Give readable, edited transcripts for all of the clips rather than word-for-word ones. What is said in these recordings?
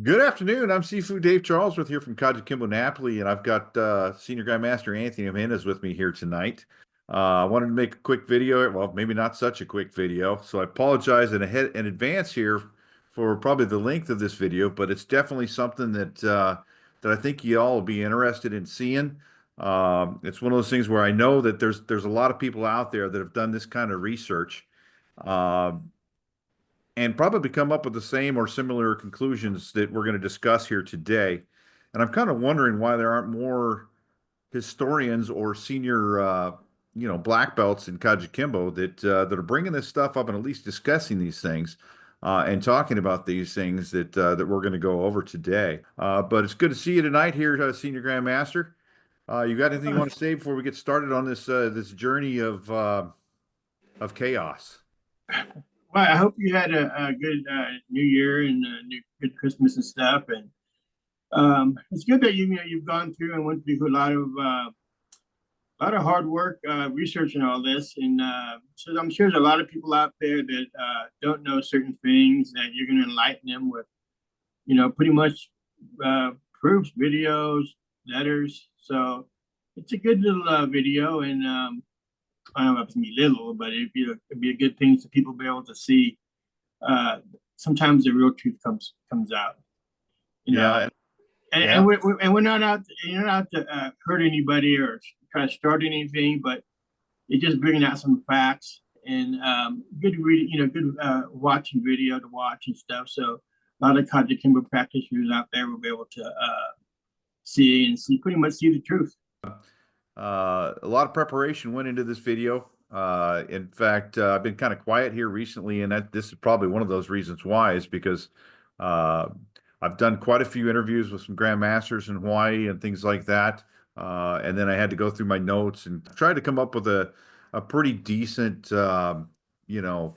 Good afternoon. I'm Seafood Dave Charlesworth here from KAJUKENBO Napoli, and I've got Senior Grandmaster Anthony Jimenez with me here tonight. I wanted to make a quick video, well, maybe not such a quick video, so I apologize in advance here for probably the length of this video, but it's definitely something that I think you all will be interested in seeing. It's one of those things where I know that there's a lot of people out there that have done this kind of research. Um, and probably come up with the same or similar conclusions that we're going to discuss here today. And I'm kind of wondering why there aren't more historians or senior, black belts in Kajikembo that are bringing this stuff up and at least discussing these things. And talking about these things that we're going to go over today. But it's good to see you tonight here, Senior Grandmaster. You got anything you Uh, want to say before we get started on this journey of chaos? Well, I hope you had a good New Year and good Christmas and stuff. And it's good that you've gone through and went through a lot of hard work researching all this. And so I'm sure there's a lot of people out there that don't know certain things that you're going to enlighten them with, pretty much proofs, videos, letters. So it's a good little video, and I don't know if it's gonna be little, but it'd be a good thing for people to be able to see. Uh, Sometimes the real truth comes out, you know. Yeah, And, yeah. we're not out. You're not out to hurt anybody or try to start anything, but it's just bringing out some facts and good reading. Good watching video to watch and stuff. So a lot of Kajukenbo practitioners out there will be able to pretty much see the truth. A lot of preparation went into this video. In fact, I've been kind of quiet here recently, and this is probably one of those reasons why is because uh, I've done quite a few interviews with some grandmasters in Hawaii and things like that. And then I had to go through my notes and try to come up with a pretty decent, you know,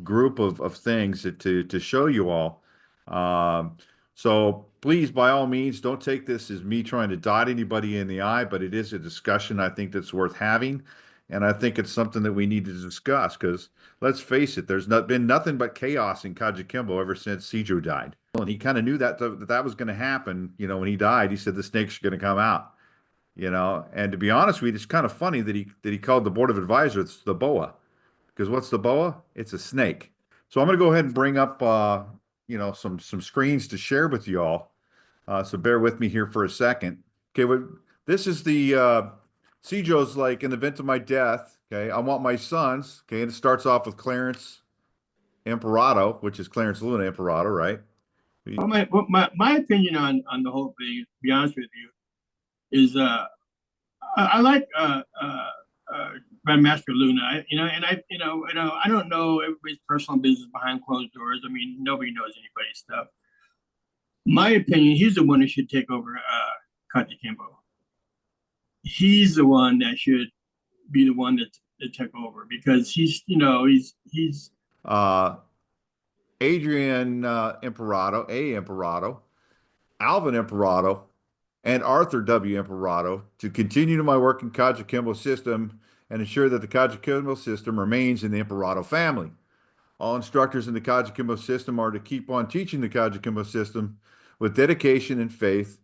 group of things to show you all. Um, so please, by all means, don't take this as me trying to dot anybody in the eye, but it is a discussion I think that's worth having. And I think it's something that we need to discuss because let's face it, there's not been nothing but chaos in Kajukenbo ever since SIJO died. And he kind of knew that was going to happen. When he died, he said the snakes are going to come out. And to be honest with you, it's kind of funny that he called the board of advisors the BOA. Because what's the boa? It's a snake. So I'm going to go ahead and bring up, some screens to share with you all. So bear with me here for a second. Okay, this is the Cijo's like in the event of my death. Okay, I want my sons. Okay, and it starts off with Clarence Imperato, which is Clarence Luna Imperato, right? My opinion on the whole thing, to be honest with you, is I like Grandmaster Luna. I don't know everybody's personal business behind closed doors. I mean, nobody knows anybody's stuff. My opinion, he's the one that should take over Kati Kimbo. He's the one that should be the one that took over because he's Uh, Adrian Imperato, A. Imperato, Alvin Imperato, and Arthur W. Imperato to continue to my work in Kajukenbo system and ensure that the Kajukenbo system remains in the Imperato family. All instructors in the Kajukenbo system are to keep on teaching the Kajukenbo system with dedication and faith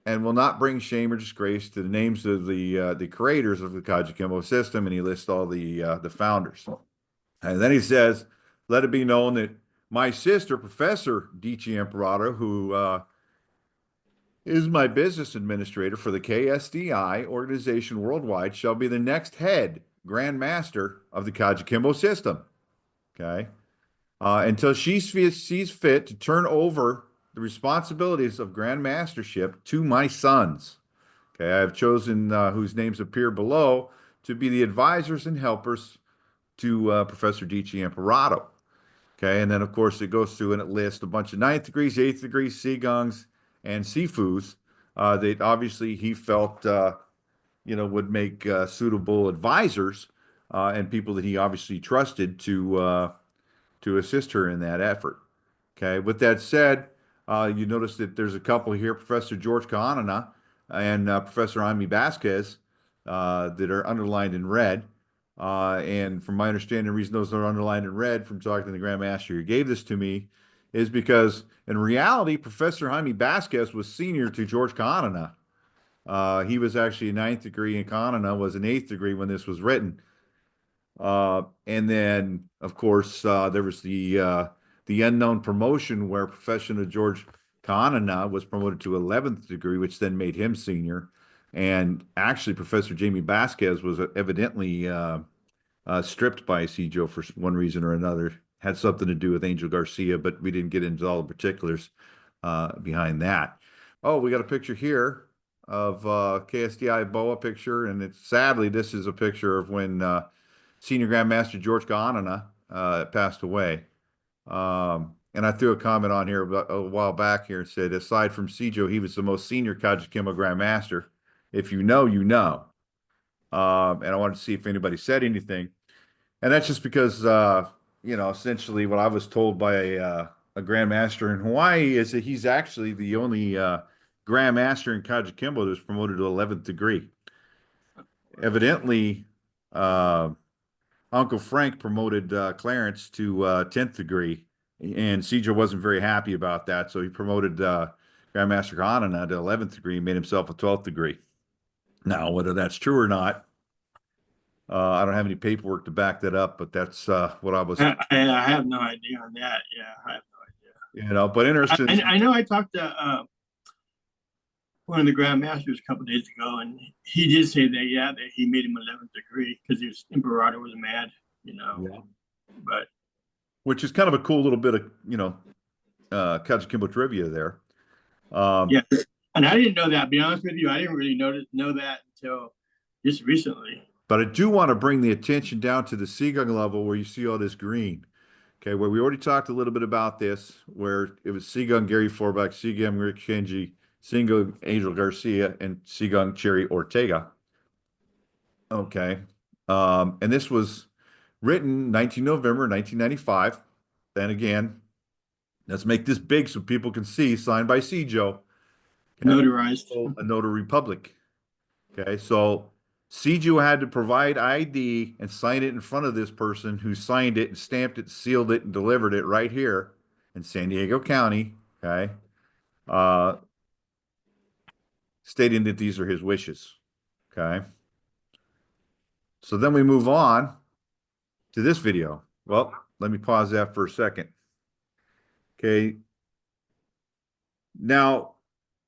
and will not bring shame or disgrace to the names of the creators of the Kajukenbo system. And he lists all the founders. And then he says, let it be known that my sister, Professor Dici Imperato, who is my business administrator for the KSDI organization worldwide, shall be the next head Grand Master of the Kajukenbo system. Okay. Until she sees fit to turn over the responsibilities of Grand Mastership to my sons. Okay. I have chosen whose names appear below to be the advisors and helpers to Professor Dici Imperato. Okay. And then, of course, it goes through and it lists a bunch of ninth degrees, eighth degrees, Sigungs, and Sifus that obviously he felt, would make suitable advisors and people that he obviously trusted to assist her in that effort. Okay. With that said, you notice that there's a couple here, Professor George Kahanana and Professor Ami Vasquez, that are underlined in red. And from my understanding, the reason those are underlined in red from talking to the Grandmaster who gave this to me is because in reality, Professor Jaime Vasquez was senior to George Kahanana. He was actually a ninth degree, and Kahanana was an eighth degree when this was written. And then, of course, there was the unknown promotion where Professor George Kahanana was promoted to 11th degree, which then made him senior. And actually, Professor Jamie Vasquez was evidently stripped by SIJO for one reason or another. Had something to do with Angel Garcia, but we didn't get into all the particulars behind that. Oh, we got a picture here of KSDI BOA picture, and it's sadly this is a picture of when Senior Grandmaster George Kahanana passed away. And I threw a comment on here a while back here and said, aside from SIJO, he was the most senior KAJUKENBO Grandmaster. If you know, you know. And I wanted to see if anybody said anything. And that's just because, essentially what I was told by a Grandmaster in Hawaii is that he's actually the only Grandmaster in KAJUKENBO that was promoted to 11th degree. Evidently, Uncle Frank promoted Clarence to 10th degree, and SIJO wasn't very happy about that, so he promoted Grandmaster Kahanana to 11th degree and made himself a 12th degree. Now, whether that's true or not, I don't have any paperwork to back that up, but that's what I was. I have no idea on that. Yeah, I have no idea. But interesting. I know I talked to one of the grandmasters a couple of days ago, and he did say that he made him 11th degree because his Imperator was mad, Yeah. But which is kind of a cool little bit of KAJUKENBO trivia there. Yeah, and I didn't know that. To be honest with you, I didn't really know that until just recently. But I do want to bring the attention down to the Sigung level where you see all this green. Okay, where we already talked a little bit about this, where it was Sigung Gary Forbach, Sigung Rick Kenji, Sigung Angel Garcia, and Sigung Cherry Ortega. Okay. And this was written 19 November 1995. Then again, let's make this big so people can see, signed by SIJO. Okay. Notarized. A notary public. Okay, so SIJO had to provide ID and sign it in front of this person who signed it and stamped it, sealed it, and delivered it right here in San Diego County, okay, stating that these are his wishes, okay? So then we move on to this video. Well, let me pause that for a second. Okay. Now,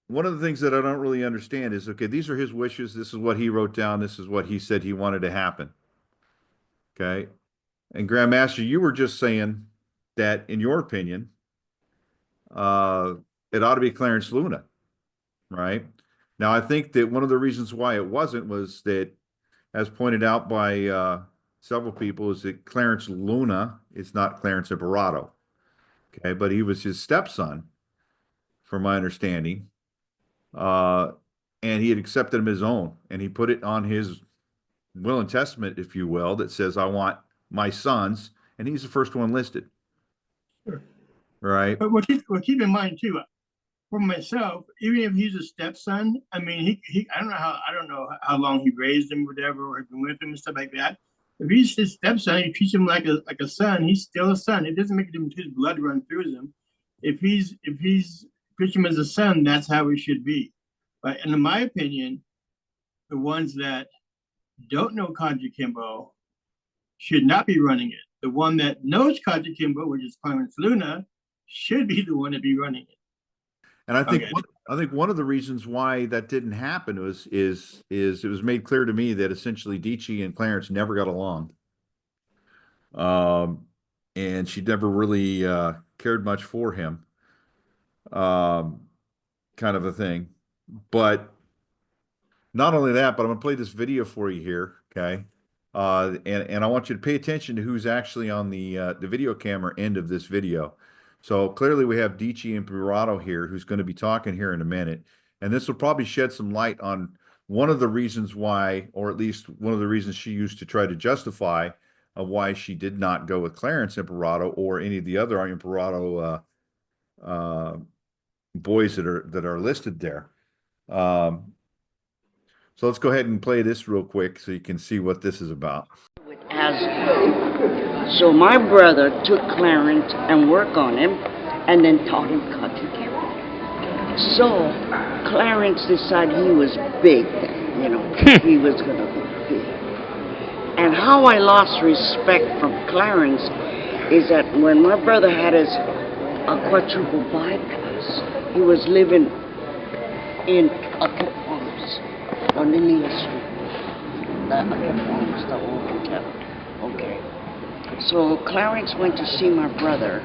one of the things that I don't really understand is, okay, these are his wishes. This is what he wrote down. This is what he said he wanted to happen. Okay. And Grandmaster, you were just saying that, in your opinion, it ought to be Clarence Luna, right? Now, I think that one of the reasons why it wasn't was that, as pointed out by several people, is that Clarence Luna is not Clarence Imperato. Okay, but he was his stepson, from my understanding. And he had accepted him as his own, and he put it on his will and testament, if you will, that says, I want my sons, and he's the first one listed. Sure. Right. But keep in mind too, for myself, even if he's a stepson, I mean, I don't know how long he raised him, whatever, or been with him and stuff like that. If he's his stepson, he treats him like a son. He's still a son. It doesn't make him his blood run through him. If he's treats him as a son, that's how he should be. But in my opinion, the ones that don't know KAJUKENBO should not be running it. The one that knows KAJUKENBO, which is Clarence Luna, should be the one to be running it. And I think one of the reasons why that didn't happen was it was made clear to me that essentially Dichi and Clarence never got along. And she never really cared much for him. Kind of a thing. But not only that, but I'm gonna play this video for you here, okay? And I want you to pay attention to who's actually on the video camera end of this video. So clearly we have Dichi Imperato here, who's going to be talking here in a minute. And this will probably shed some light on one of the reasons why, or at least one of the reasons she used to try to justify why she did not go with Clarence Imperato or any of the other Imperato boys that are listed there. So let's go ahead and play this real quick so you can see what this is about. So my brother took Clarence and worked on him, and then taught him KAJUKENBO. So Clarence decided he was big then, you know, he was gonna be big. And how I lost respect from Clarence is that when my brother had his quadruple bypass, he was living in Akep Farms on Liddell Street. The Akep Farms, the old hotel. Okay. So Clarence went to see my brother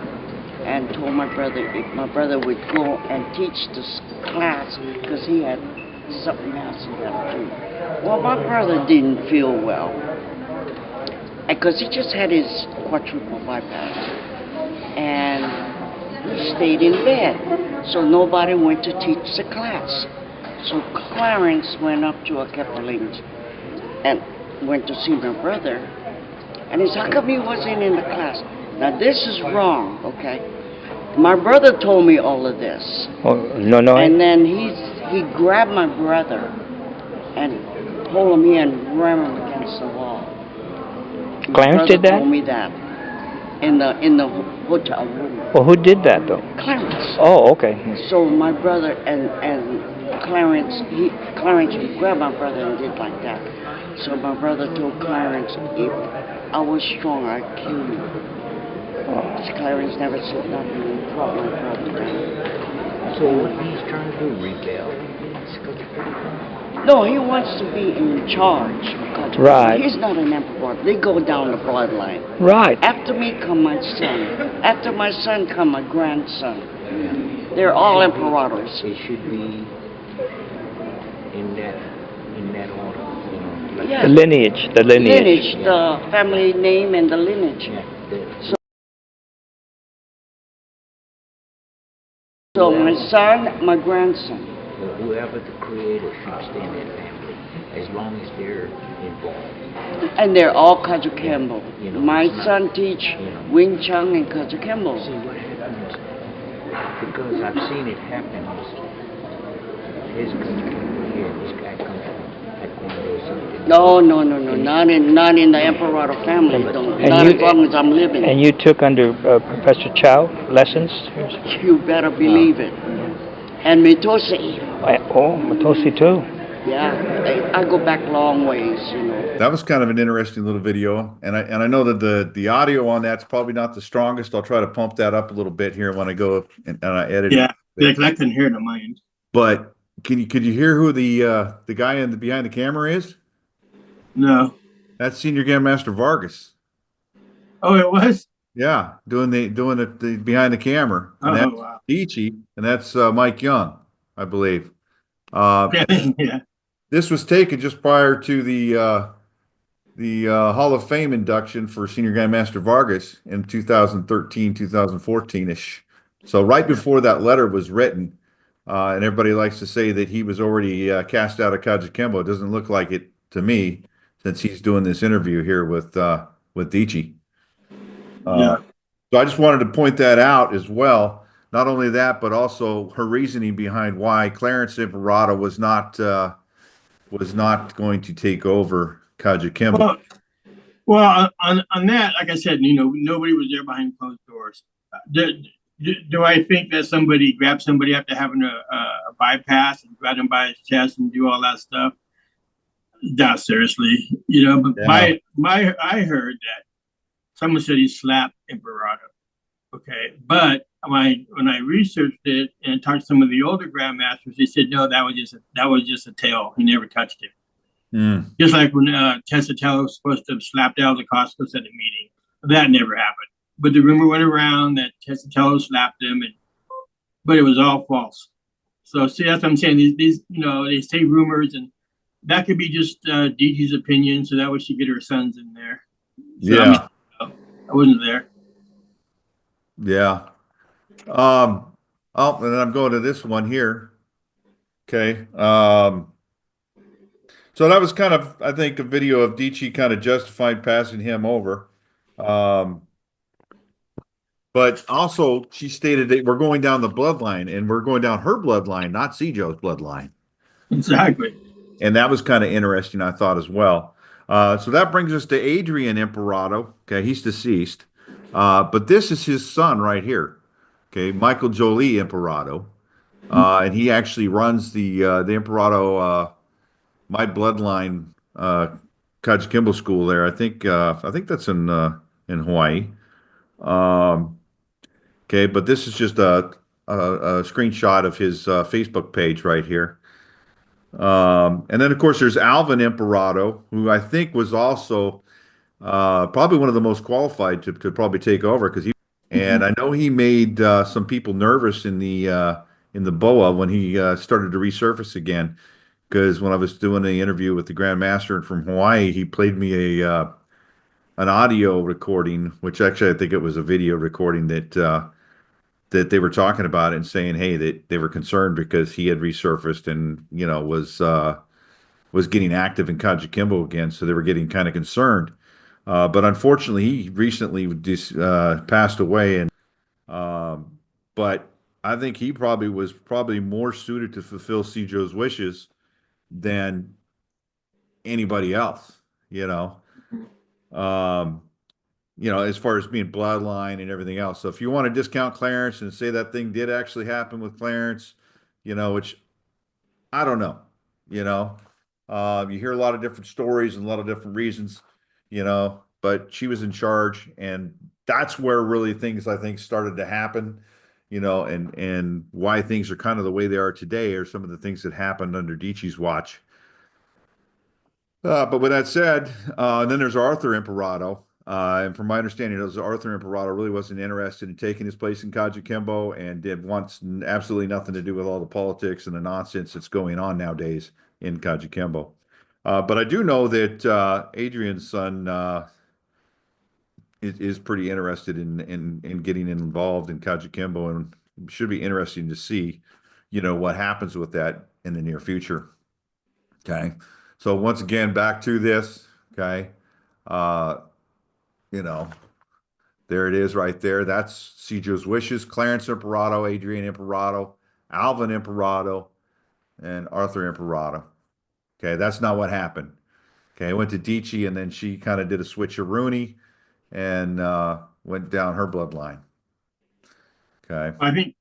and told my brother if my brother would go and teach this class because he had something else he had to do. Well, my brother didn't feel well because he just had his quadruple bypass and he stayed in bed. So nobody went to teach the class. So Clarence went up to a Capelings and went to see my brother. And he said, how come he wasn't in the class? Now this is wrong, okay? My brother told me all of this. Oh, no. And then he grabbed my brother and pulled him in and rammed him against the wall. Clarence did that? Told me that in the hotel room. Well, who did that though? Clarence. Oh, okay. So my brother and Clarence would grab my brother and did like that. So my brother told Clarence, if I was strong, I'd kill you. Clarence never said nothing and brought my brother down. So what he's trying to do, rebel? No, he wants to be in charge. Right. He's not an emperor. They go down the bloodline. Right. After me come my son. After my son come my grandson. They're all emperadors. It should be in that order, you know. Like Yeah. The lineage. Lineage, the family name and the lineage. So my son, my grandson. Well, whoever the creator should stay in that family, as long as they're involved. And they're all KAJUKENBO. You know, my it's not- son teach you know. Wing Chun and KAJUKENBO. See what happens, because I've seen it happen. His country here, this guy comes from Taekwondo or something. No, not in the Emperor family. Don't, And not you- as long as I'm living. And you took under Professor Chow lessons? You better believe it. And Mitosi, Oh, Matosi too. yeah, I go back long ways, you know. That was kind of an interesting little video, and I know that the audio on that's probably not the strongest. I'll try to pump that up a little bit here when I go and I edit it. Yeah, because I couldn't hear it on my end. But could you hear who the guy behind the camera is? No. That's Senior Grandmaster Vargas. Oh, it was? Yeah, doing the behind the camera. And Oh, that's wow. Ichi, and that's Mike Young, I believe. Yeah. This was taken just prior to the Hall of Fame induction for Senior Grandmaster Vargas in 2013, 2014-ish. So right before that letter was written, and everybody likes to say that he was already cast out of KAJUKENBO. It doesn't look like it to me, since he's doing this interview here with Ichi. Yeah. So I just wanted to point that out as well. Not only that, but also her reasoning behind why Clarence Imperato was not going to take over KAJUKENBO. Well, on that, like I said, you know, nobody was there behind closed doors. Do I think that somebody grabbed somebody after having a bypass and grabbed him by his chest and do all that stuff? Not seriously, you know. But Yeah. I heard that someone said he slapped Imperato. Okay, but when I researched it and talked to some of the older grandmasters, they said no, that was just a tale. He never touched him. Just like when Terza was supposed to have slapped Al Costos at a meeting, that never happened. But the rumor went around that Terza slapped him, but it was all false. So see, that's what I'm saying. These you know, they say rumors, and that could be just DG's opinion. So that way she get her sons in there. So, Yeah. I wasn't there. Yeah. Oh, and then I'm going to this one here. Okay. So that was kind of, I think, a video of Dichi kind of justified passing him over. But also she stated that we're going down the bloodline, and we're going down her bloodline, not SIJO's bloodline. Exactly. And that was kind of interesting, I thought, as well. So that brings us to Adrian Imperato. Okay, he's deceased. But this is his son right here. Okay, Michael Jolie Imperato, and he actually runs the Imperato My Bloodline KAJUKENBO school there. I think that's in Hawaii. Um, okay, but this is just a screenshot of his Facebook page right here. And then of course there's Alvin Imperato, who I think was also probably one of the most qualified to probably take over because and I know he made some people nervous in the BOA when he started to resurface again. Because when I was doing the interview with the Grand Master from Hawaii, he played me a an audio recording, which actually I think it was a video recording that they were talking about it and saying, hey, that they were concerned because he had resurfaced and was getting active in KAJUKENBO again, so they were getting kind of concerned. But unfortunately, he recently passed away, and but I think he probably was probably more suited to fulfill Sijo's wishes than anybody else. You know, um, as far as being bloodline and everything else. So if you want to discount Clarence and say that thing did actually happen with Clarence, which I don't know, you know, you hear a lot of different stories and a lot of different reasons, but she was in charge, and that's where really things I think started to happen, and why things are kind of the way they are today are some of the things that happened under Dietschy's watch. But with that said, then there's Arthur Imperato. And from my understanding, Arthur Imperato really wasn't interested in taking his place in KAJUKENBO and did wants absolutely nothing to do with all the politics and the nonsense that's going on nowadays in KAJUKENBO. But I do know that Adrian's son is pretty interested in getting involved in KAJUKENBO, and should be interesting to see, what happens with that in the near future. Okay. So once again, back to this. Okay. Uh, there it is right there. That's Sijo's wishes. Clarence Imperato, Adrian Imperato, Alvin Imperato, and Arthur Imperato. Okay, that's not what happened. Okay, I went to Dietschy, and then she kind of did a switcheroonie and went down her bloodline. Okay. I think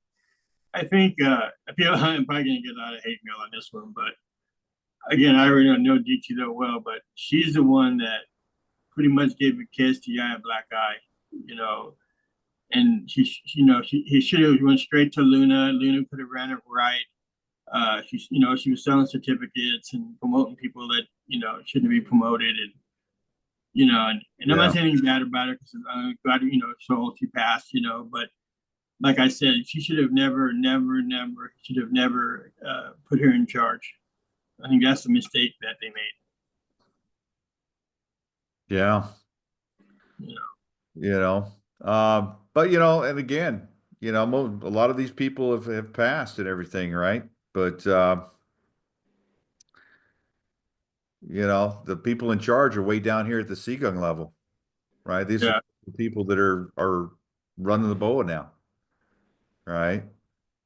I feel I'm probably gonna get a lot of hate mail on this one, but again, I already don't know Dietschy that well, but she's the one that pretty much gave a kiss to Yaya Black Eye, and he should have went straight to Luna. Luna could have ran it right. She was selling certificates and promoting people that shouldn't be promoted, and I'm not saying anything bad about her because God, so she passed, but like I said, she should have never put her in charge. I think that's the mistake that they made. Yeah. But and again, a lot of these people have passed and everything, right? But the people in charge are way down here at the Seagung level, right? These are the people that are running the BOA now, right?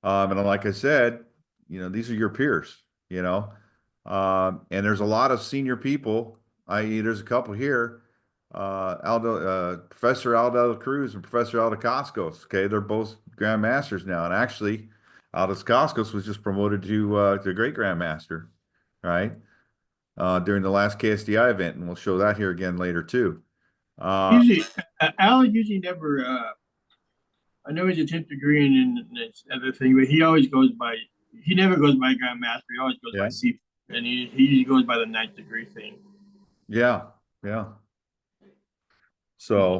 And like I said, these are your peers, and there's a lot of senior people, i.e., there's a couple here, Professor Aldo Cruz and Professor Aldo Cascos. Okay, they're both Grand Masters now, and actually, Aldo Cascos was just promoted to Great Grand Master, right? During the last KSDI event, and we'll show that here again later too. Usually, Al usually never. I know he's a 10th degree in this other thing, but he always goes by. He never goes by Grand Master. He always goes by C, and he usually goes by the 9th degree thing. Yeah, yeah. So,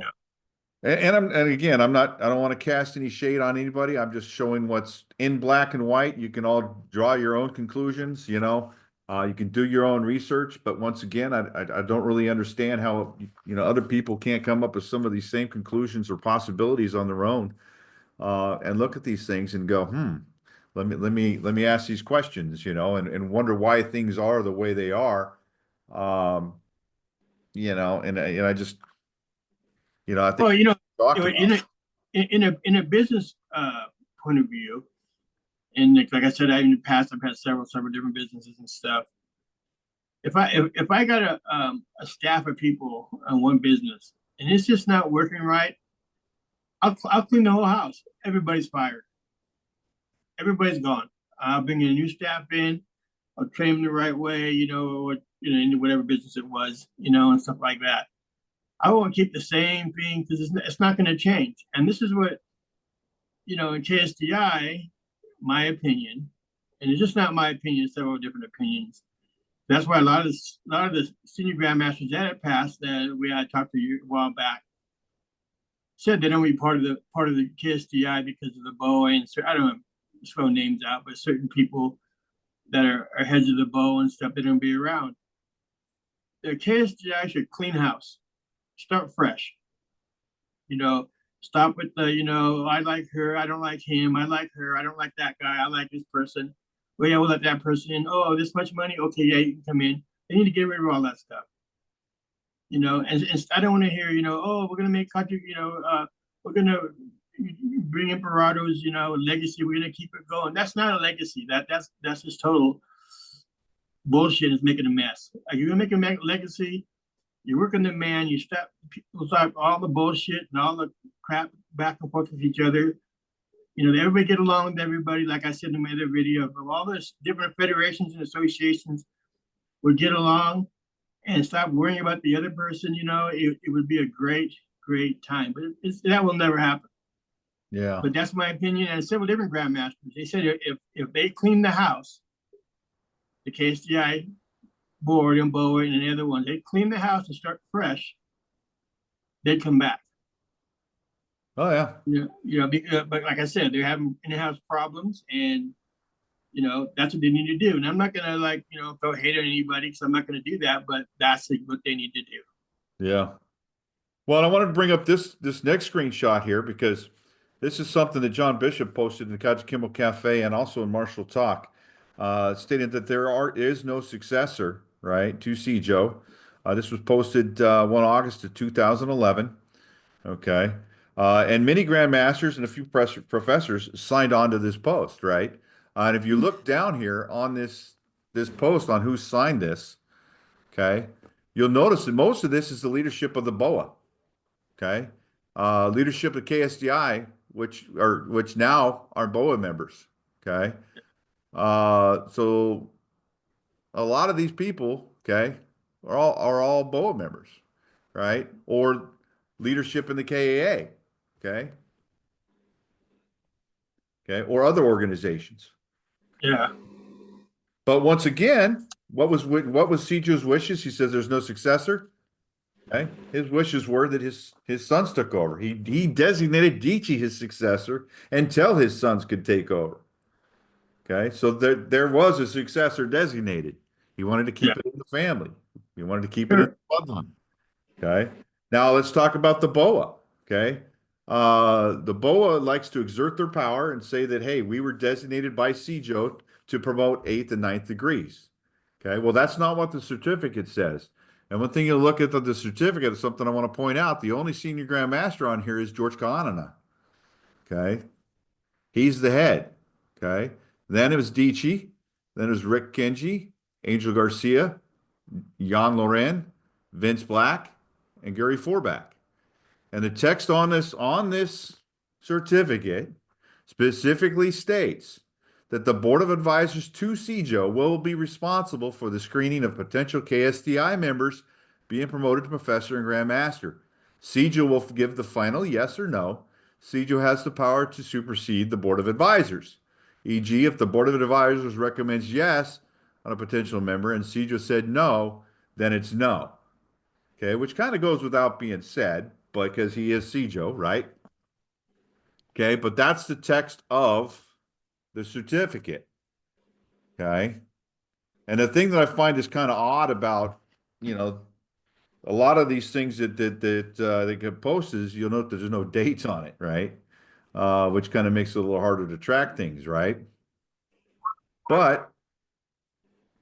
and again, I don't want to cast any shade on anybody. I'm just showing what's in black and white. You can all draw your own conclusions. You can do your own research. But once again, I don't really understand how other people can't come up with some of these same conclusions or possibilities on their own, and look at these things and go, let me ask these questions, and wonder why things are the way they are. And I just. I think in a business point of view, and like I said, in the past I've had several different businesses and stuff. If I got a staff of people on one business and it's just not working right, I'll clean the whole house. Everybody's fired. Everybody's gone. I'll bring in a new staff in. I'll train them the right way, or into whatever business it was, and stuff like that. I won't keep the same thing because it's not going to change. And this is what, in KSDI, my opinion, and it's just not my opinion, several different opinions. That's why a lot of the senior grandmasters that had passed that we had talked to you a while back said they don't be part of the KSDI because of the BOA, and so I don't know, throw names out, but certain people that are heads of the BOA and stuff, they don't be around. The KSDI should clean house, start fresh. Stop with the, I like her, I don't like him, I like her, I don't like that guy, I like this person. Well, yeah, we'll let that person in. Oh, this much money? Okay, yeah, you can come in. They need to get rid of all that stuff. And I don't want to hear, oh, we're gonna make country, we're gonna bring Imperado's, legacy. We're gonna keep it going. That's not a legacy. That's just total bullshit. It's making a mess. Like, you're gonna make a legacy. You work on the man. You stop all the bullshit and all the crap back and forth with each other. Everybody get along with everybody. Like I said in my other video, of all the different federations and associations would get along and stop worrying about the other person. It would be a great time. But that will never happen. Yeah. But that's my opinion. And several different grandmasters, they said if they clean the house, the KSDI board and BOA and the other ones, they clean the house and start fresh, they'd come back. Oh yeah. But like I said, they're having in-house problems, and that's what they need to do. And I'm not gonna throw hate on anybody, because I'm not gonna do that. But that's what they need to do. Yeah. Well, I wanted to bring up this next screenshot here because this is something that John Bishop posted in the KAJUKENBO Cafe and also in Martial Talk, stating that there is no successor, right, to SIJO. This was posted 1 August of 2011. Okay. And many grandmasters and a few professors signed on to this post, right? And if you look down here on this post on who signed this, okay, you'll notice that most of this is the leadership of the BOA, okay, leadership of KSDI, which now are BOA members, okay. So a lot of these people, okay, are all BOA members, right, or leadership in the KAA. Okay. Or other organizations. Yeah. But once again, what was SIJO's wishes? He says there's no successor. Okay. His wishes were that his sons took over. He designated Dichi his successor until his sons could take over. Okay. So there was a successor designated. He wanted to keep it in the family. He wanted to keep it in the bloodline. Okay. Now let's talk about the BOA. Okay. The BOA likes to exert their power and say that, hey, we were designated by SIJO to promote 8th and 9th degrees. Okay, well, that's not what the certificate says. And one thing you look at the certificate is something I want to point out. The only senior grandmaster on here is George Kahanana. Okay, he's the head. Okay, then it was Dichi, then it was Rick Kenji, Angel Garcia, Jan Loren, Vince Black, and Gary Forback. And the text on this certificate specifically states that the Board of Advisors to SIJO will be responsible for the screening of potential KSDI members being promoted to professor and grandmaster. SIJO will give the final yes or no. SIJO has the power to supersede the Board of Advisors. E.g., if the Board of Advisors recommends yes on a potential member and SIJO said no, then it's no. Okay, which kind of goes without being said, because he is SIJO, right? Okay, but that's the text of the certificate. Okay, and the thing that I find is kind of odd about, a lot of these things that they get posted is you'll note there's no dates on it, right? Which kind of makes it a little harder to track things, right? But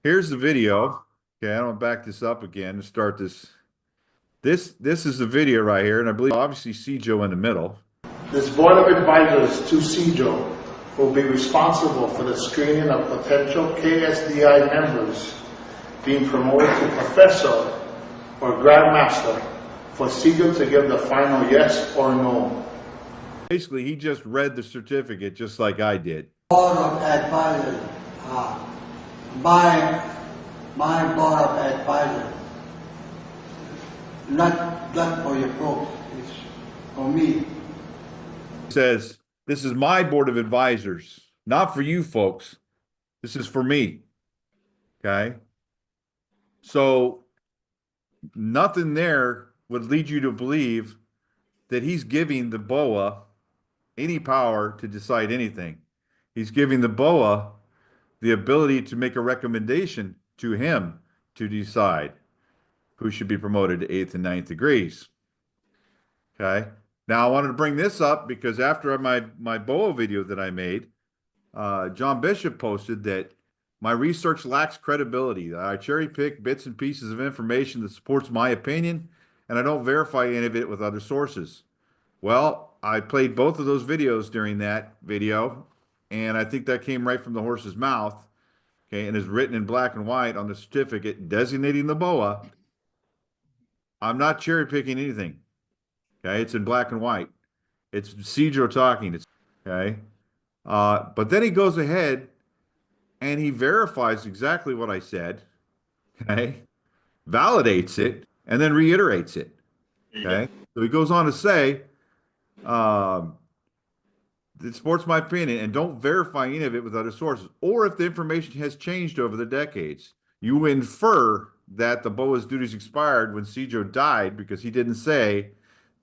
here's the video. Okay, I'm gonna back this up again to start this. This is the video right here, and I believe obviously SIJO in the middle. This Board of Advisors to SIJO will be responsible for the screening of potential KSDI members being promoted to professor or grandmaster for SIJO to give the final yes or no. Basically, he just read the certificate just like I did. Board of advisors, my board of advisors, not for your folks, it's for me. He says, this is my board of advisors, not for you folks. This is for me. Okay. So nothing there would lead you to believe that he's giving the BOA any power to decide anything. He's giving the BOA the ability to make a recommendation to him to decide who should be promoted to 8th and 9th degrees. Okay. Now I wanted to bring this up because after my BOA video that I made, John Bishop posted that my research lacks credibility. I cherry pick bits and pieces of information that supports my opinion, and I don't verify any of it with other sources. Well, I played both of those videos during that video, and I think that came right from the horse's mouth, okay, and is written in black and white on the certificate designating the BOA. I'm not cherry picking anything, okay? It's in black and white. It's SIJO talking, okay? But then he goes ahead and he verifies exactly what I said, okay? Validates it, and then reiterates it, okay? So he goes on to say, it supports my opinion, and don't verify any of it with other sources. Or if the information has changed over the decades, you infer that the BOA's duties expired when SIJO died because he didn't say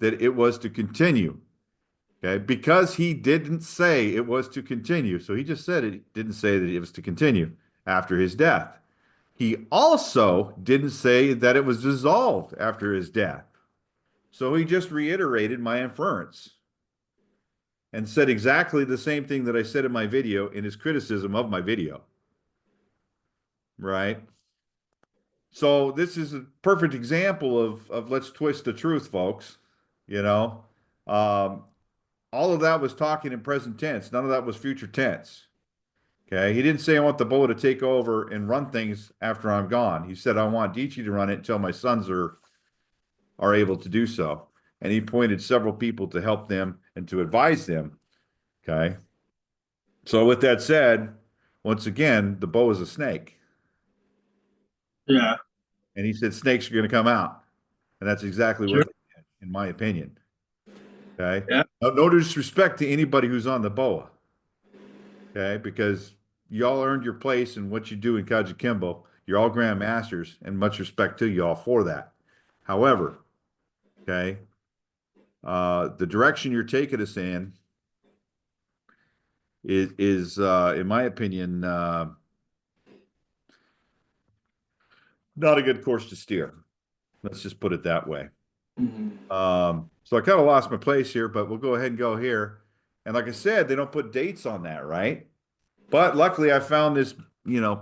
that it was to continue. Okay, because he didn't say it was to continue. So he just said it, didn't say that it was to continue after his death. He also didn't say that it was dissolved after his death. So he just reiterated my inference and said exactly the same thing that I said in my video in his criticism of my video. Right? So this is a perfect example of let's twist the truth, folks. You know, all of that was talking in present tense. None of that was future tense. Okay. He didn't say I want the BOA to take over and run things after I'm gone. He said I want Dichi to run it until my sons are able to do so. And he pointed several people to help them and to advise them. Okay. So with that said, once again, the BOA is a snake. Yeah. And he said snakes are going to come out. And that's exactly what they did, in my opinion. Okay. Yeah. No disrespect to anybody who's on the BOA. Okay. Because y'all earned your place in what you do in KAJUKENBO. You're all grandmasters, and much respect to y'all for that. However, okay, the direction you're taking us in is in my opinion, not a good course to steer. Let's just put it that way. So I kind of lost my place here, but we'll go ahead and go here. And like I said, they don't put dates on that, right? But luckily I found this,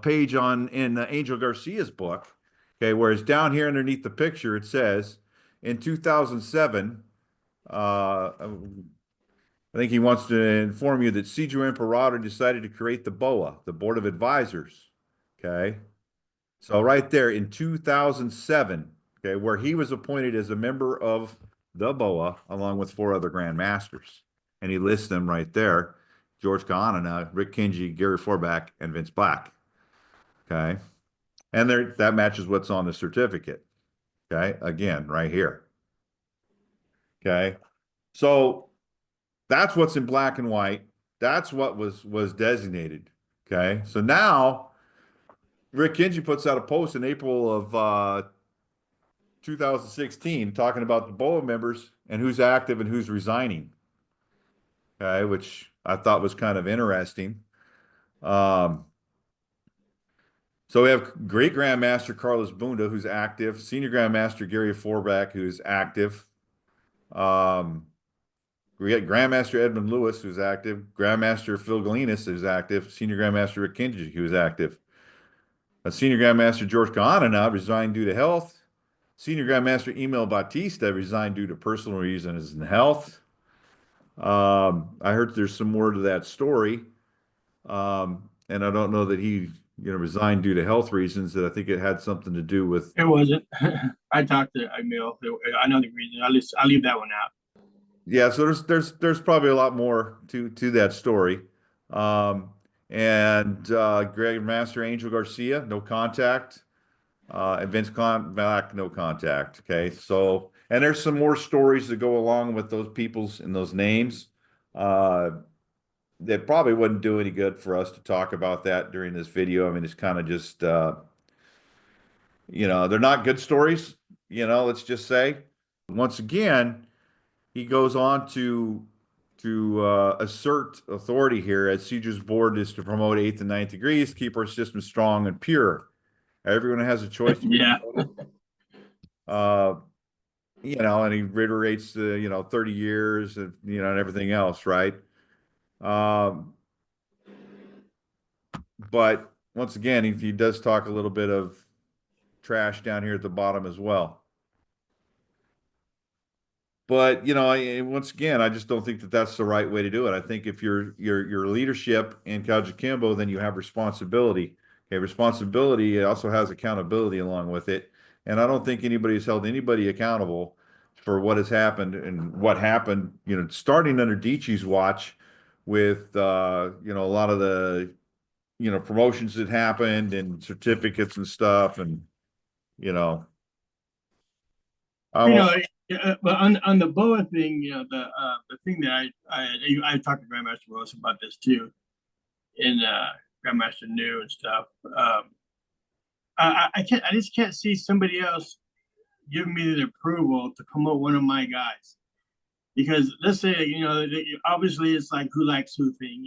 page in Angel Garcia's book, okay, whereas down here underneath the picture, it says in 2007, I think he wants to inform you that SIJO Imperator decided to create the BOA, the Board of Advisors, okay? So right there in 2007, okay, where he was appointed as a member of the BOA along with 4 other Grand Masters. And he lists them right there. George Kahanana, Rick Kinji, Gary Forbach, and Vince Black. Okay. And that matches what's on the certificate. Okay. Again, right here. Okay. So that's what's in black and white. That's what was designated. Okay. So now Rick Kinji puts out a post in April of 2016 talking about the BOA members and who's active and who's resigning. Okay, which I thought was kind of interesting. So we have great Grandmaster Carlos Bunda, who's active, Senior Grandmaster Gary Forbach, who's active. We got Grandmaster Edmund Lewis, who's active, Grandmaster Phil Galinas, who's active, Senior Grandmaster Rick Kinji, who's active. Senior Grandmaster George Kahanana resigned due to health. Senior Grandmaster Emil Batista resigned due to personal reasons and health. I heard there's some more to that story. And I don't know that he, resigned due to health reasons. That I think it had something to do with. It wasn't. I talked to Emil. I know the reason. I'll leave that one out. yeah, so there's probably a lot more to that story. Um, and Greg Master Angel Garcia, no contact. And Vince Black, no contact. Okay, so and there's some more stories that go along with those peoples and those names. Uh, that probably wouldn't do any good for us to talk about that during this video. I mean, it's kind of just they're not good stories. Let's just say. Once again, he goes on to assert authority here as SIJO's board is to promote eighth and ninth degrees, keep our system strong and pure. Everyone has a choice to be Yeah. promoted. Uh, and he reiterates the 30 years of, and everything else, right? But once again, he does talk a little bit of trash down here at the bottom as well. But once again, I just don't think that that's the right way to do it. I think if you're leadership in KAJUKENBO, then you have responsibility. Okay, responsibility also has accountability along with it, and I don't think anybody's held anybody accountable for what has happened and what happened. Starting under Dietschy's watch, with a lot of the promotions that happened and certificates and stuff, and I You won't. know, but on the BOA thing, the thing that I talked to Grandmaster Willis about this too, in Grandmaster New and stuff. I just can't see somebody else giving me the approval to promote one of my guys. Because let's say, obviously it's like who likes who thing,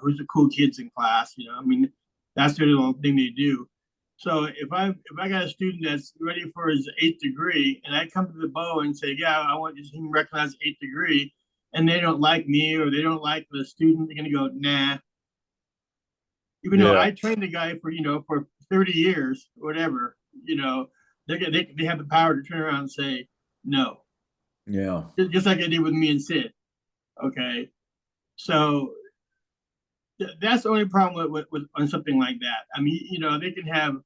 who's the cool kids in class, I mean, that's the only thing they do. So if I got a student that's ready for his 8th degree and I come to the BO and say, yeah, I want him to recognize 8th degree, and they don't like me or they don't like the student, they're gonna go, nah. Even though I trained the guy for 30 years or whatever, they have the power to turn around and say no. Yeah. Just like they did with me and Sid. Okay. So that's the only problem with on something like that. I mean, they can have,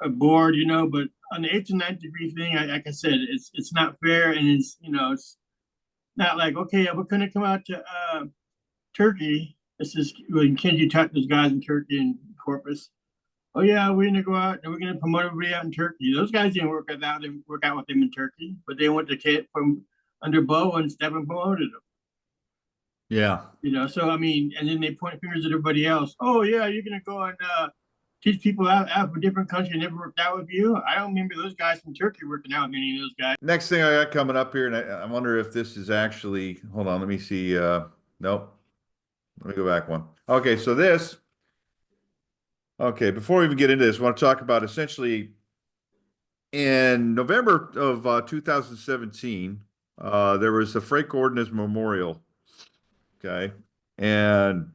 a board, but on the 8th to 9th degree thing, like I said, it's not fair, and it's not like, okay, we're gonna come out to Turkey. This is when Kenji taught those guys in Turkey and Corpus. Oh yeah, we're gonna go out and we're gonna promote everybody out in Turkey. Those guys didn't work out. They work out with them in Turkey, but they went to Kit from under Bo and Stephen promoted them. Yeah. So I mean, and then they point fingers at everybody else. Oh yeah, you're gonna go and teach people out of a different country and never worked out with you. I don't remember those guys from Turkey working out with any of those guys. Next thing I got coming up here, and I wonder if this is actually, hold on, let me see. Nope. Let me go back one. Okay, so before we even get into this, I want to talk about essentially in November of 2017, there was a Frank Ordonez Memorial. Okay. And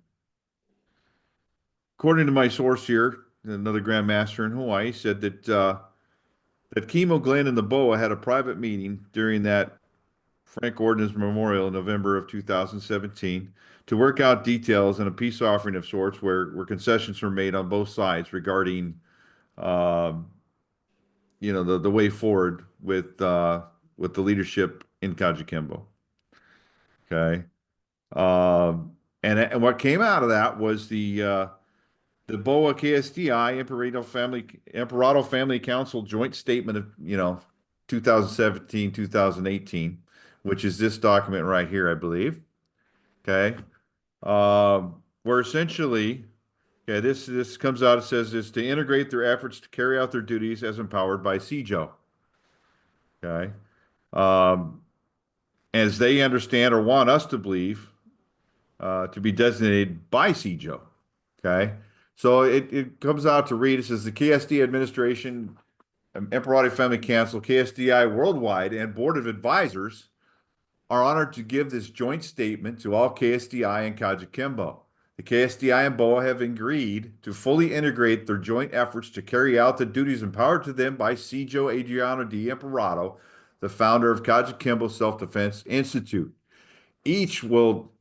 according to my source here, another grandmaster in Hawaii said that Kimo Glenn and the BOA had a private meeting during that Frank Ordonez Memorial in November of 2017 to work out details and a peace offering of sorts where concessions were made on both sides regarding the way forward with the leadership in KAJUKENBO. Okay. And what came out of that was the BOA KSDI Imperato Family Council joint statement of 2017 2018, which is this document right here, I believe. Okay, where essentially, okay, this comes out. It says is to integrate their efforts to carry out their duties as empowered by SIJO. Okay, as they understand or want us to believe, to be designated by SIJO. Okay, so it comes out to read. It says the KSD administration, Imperato Family Council, KSDI Worldwide, and Board of Advisors are honored to give this joint statement to all KSDI and KAJUKENBO. The KSDI and BOA have agreed to fully integrate their joint efforts to carry out the duties imparted to them by SIJO Adriano D. Imperato, the founder of KAJUKENBO Self-Defense Institute. Each will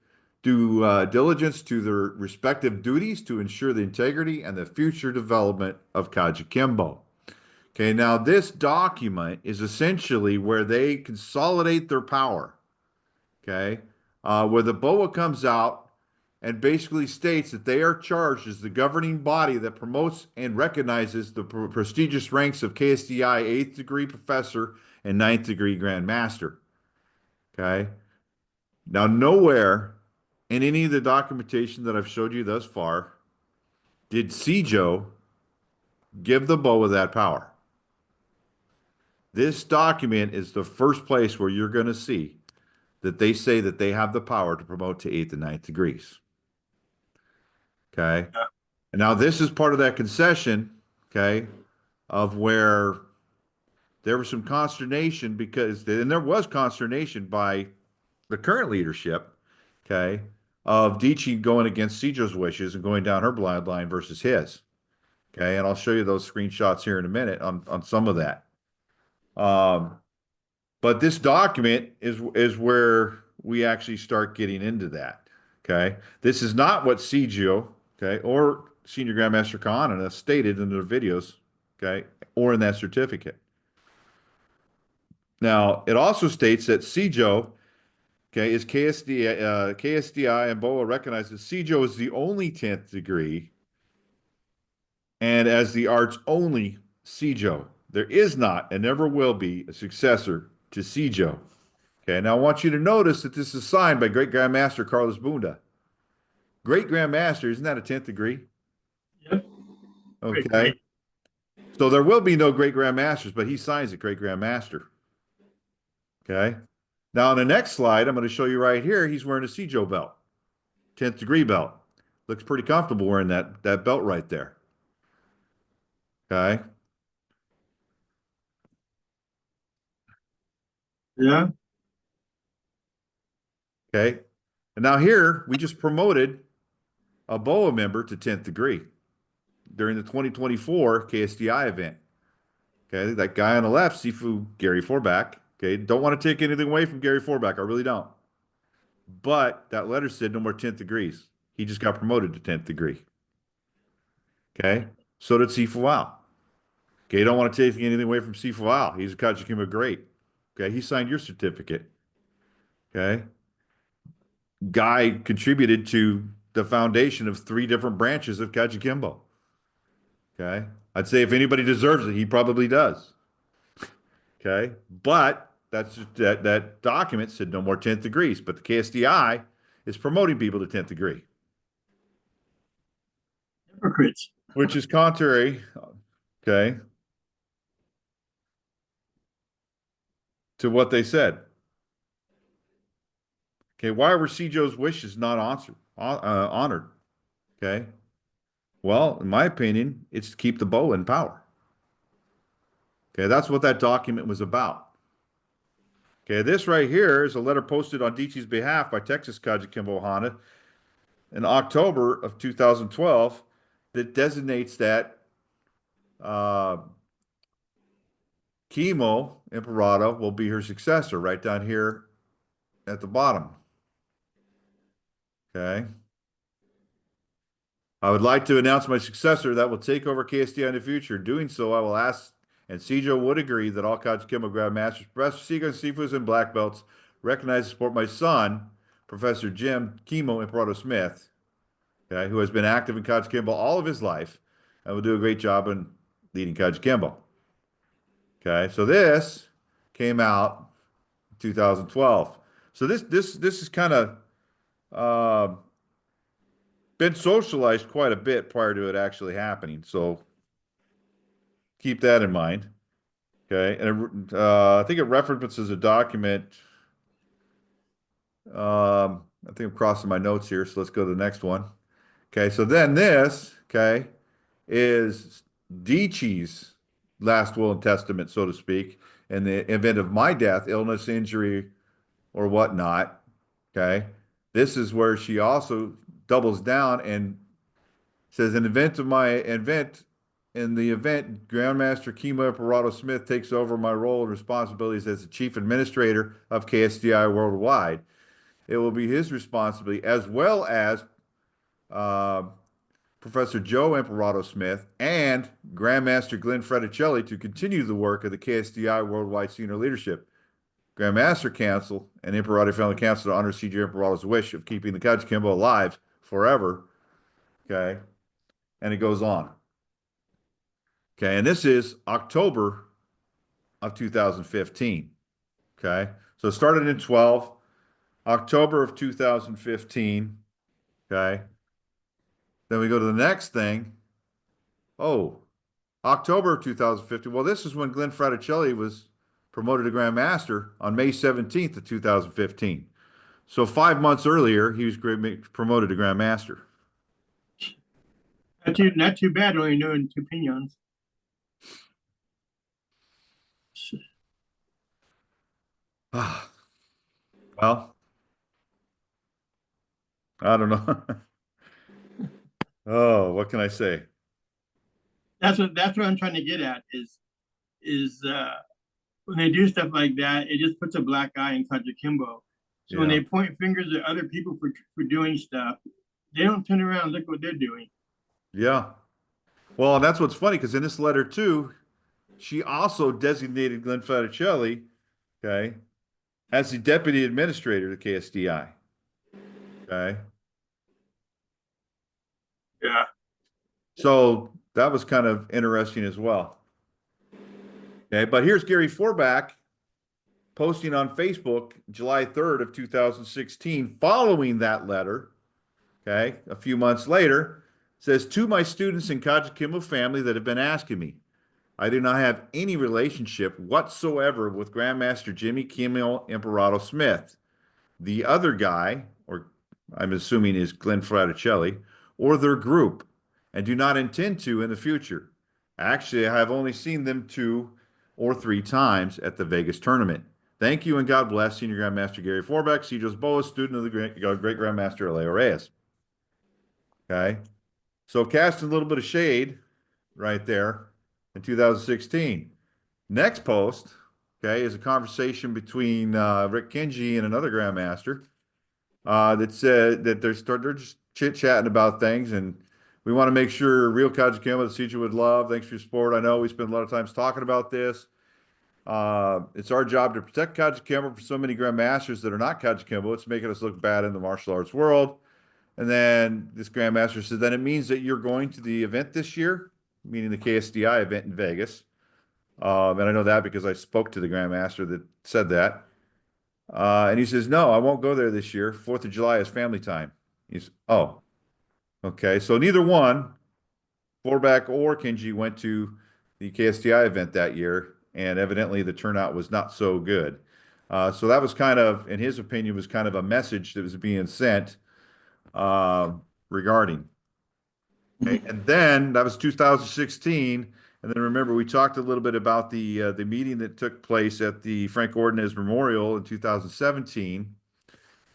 do diligence to their respective duties to ensure the integrity and the future development of KAJUKENBO. Okay, now this document is essentially where they consolidate their power. Okay, where the BOA comes out and basically states that they are charged as the governing body that promotes and recognizes the prestigious ranks of KSDI 8th degree professor and 9th degree Grand Master. Okay, now nowhere in any of the documentation that I've showed you thus far did SIJO give the BOA that power. This document is the first place where you're going to see that they say that they have the power to promote to 8th and 9th degrees. Okay. And now this is part of that concession, okay, of where there was some consternation and there was consternation by the current leadership, okay, of Dichi going against SIJO's wishes and going down her blind line versus his. Okay. And I'll show you those screenshots here in a minute on some of that. But this document is where we actually start getting into that. Okay. This is not what SIJO, okay, or Senior Grandmaster Kahana stated in their videos, okay, or in that certificate. Now, it also states that SIJO, okay, is KSDI and BOA recognize that SIJO is the only 10th degree and as the art's only SIJO. There is not and never will be a successor to SIJO. Okay, now I want you to notice that this is signed by Great Grandmaster Carlos Bunda. Great Grandmaster, isn't that a 10th degree? Yep. Okay. Great. So there will be no Great Grandmasters, but he signs it Great Grandmaster. Okay. Now on the next slide, I'm going to show you right here, he's wearing a SIJO belt, 10th degree belt. Looks pretty comfortable wearing that belt right there. Okay. Yeah. Okay. And now here, we just promoted a BOA member to 10th degree during the 2024 KSDI event. Okay. That guy on the left, Sifu Gary Forback. Okay. Don't want to take anything away from Gary Forback. I really don't. But that letter said no more 10th degrees. He just got promoted to 10th degree. Okay. So did Sifu Al. Okay. You don't want to take anything away from Sifu Al. He's a KAJUKENBO great. Okay. He signed your certificate. Okay. Guy contributed to the foundation of 3 different branches of KAJUKENBO. Okay. I'd say if anybody deserves it, he probably does. Okay. But that document said no more 10th degrees, but the KSDI is promoting people to 10th degree. Hypocrites. Which is contrary, okay, to what they said. Okay, why were SIJO's wishes not honored? Okay. Well, in my opinion, it's to keep the BOA in power. Okay, that's what that document was about. Okay, this right here is a letter posted on Dichi's behalf by Texas KAJUKENBO Hana in October of 2012 that designates that Kimo Imperato will be her successor right down here at the bottom. Okay. I would like to announce my successor that will take over KSDI in the future. In doing so, I will ask, and SIJO would agree that all KAJUKENBO Grandmasters, Professor Siga, Sifus, and Black Belts recognize and support my son, Professor Jim Kimo Imperato Smith, okay, who has been active in KAJUKENBO all of his life and will do a great job in leading KAJUKENBO. Okay, so this came out in 2012. So this is kind of been socialized quite a bit prior to it actually happening. So keep that in mind. Okay, and I think it references a document. I think I'm crossing my notes here, so let's go to the next one. Okay, so then this, okay, is Dichi's last will and testament, so to speak, in the event of my death, illness, injury, or whatnot. Okay, this is where she also doubles down and says, in the event Grandmaster Kimo Imperato Smith takes over my role and responsibilities as the chief administrator of KSDI worldwide, it will be his responsibility, as well as Professor Joe Imperato Smith and Grandmaster Glenn Fraticelli to continue the work of the KSDI Worldwide Senior Leadership. Grandmaster Council and Imperato Family Council to honor SIJO Imperato's wish of keeping the Kajukembo alive forever. Okay. And it goes on. Okay. And this is October of 2015. Okay. So it started in 12, October of 2015. Okay. Then we go to the next thing. Oh, October of 2015. Well, this is when Glenn Fraticelli was promoted to Grandmaster on May 17th of 2015. So 5 months earlier, he was promoted to Grandmaster. Not too bad, only knowing 2 pinions. Well, I don't know. Oh, what can I say? That's what I'm trying to get at is when they do stuff like that, it just puts a black eye in Kajukembo. So when Yeah. they point fingers at other people for doing stuff, they don't turn around and look what they're doing. Yeah. Well, and that's what's funny because in this letter too, she also designated Glenn Fraticelli, okay, as the deputy administrator to KSDI. Okay. Yeah. So that was kind of interesting as well. Okay, but here's Gary Forback posting on Facebook July 3rd of 2016 following that letter. Okay, a few months later, says to my students in Kajukembo family that have been asking me, I do not have any relationship whatsoever with Grandmaster Jimmy Kimmel Imperato Smith. The other guy, or I'm assuming is Glenn Fraticelli, or their group, and do not intend to in the future. Actually, I have only seen them 2 or 3 times at the Vegas tournament. Thank you and God bless, Senior Grandmaster Gary Forbeck, SIJO's Boa, student of the great Grandmaster Leo Reyes. Okay, so casting a little bit of shade right there in 2016. Next post, okay, is a conversation between Rick Kenji and another Grandmaster that said that they're just chit-chatting about things, and we want to make sure real Kajukembo the SIJO would love. Thanks for your support. I know we spend a lot of times talking about this. It's our job to protect Kajukembo for so many Grandmasters that are not Kajukembo. It's making us look bad in the martial arts world. And then this Grandmaster said, then it means that you're going to the event this year, meaning the KSDI event in Vegas. And I know that because I spoke to the Grandmaster that said that. And he says, no, I won't go there this year. 4th of July is family time. He's, oh, okay. So neither one, Forback or Kenji, went to the KSDI event that year. And evidently the turnout was not so good. So that was kind of, in his opinion, was kind of a message that was being sent regarding. Okay. And then that was 2016. And then remember, we talked a little bit about the meeting that took place at the Frank Ordonez Memorial in 2017,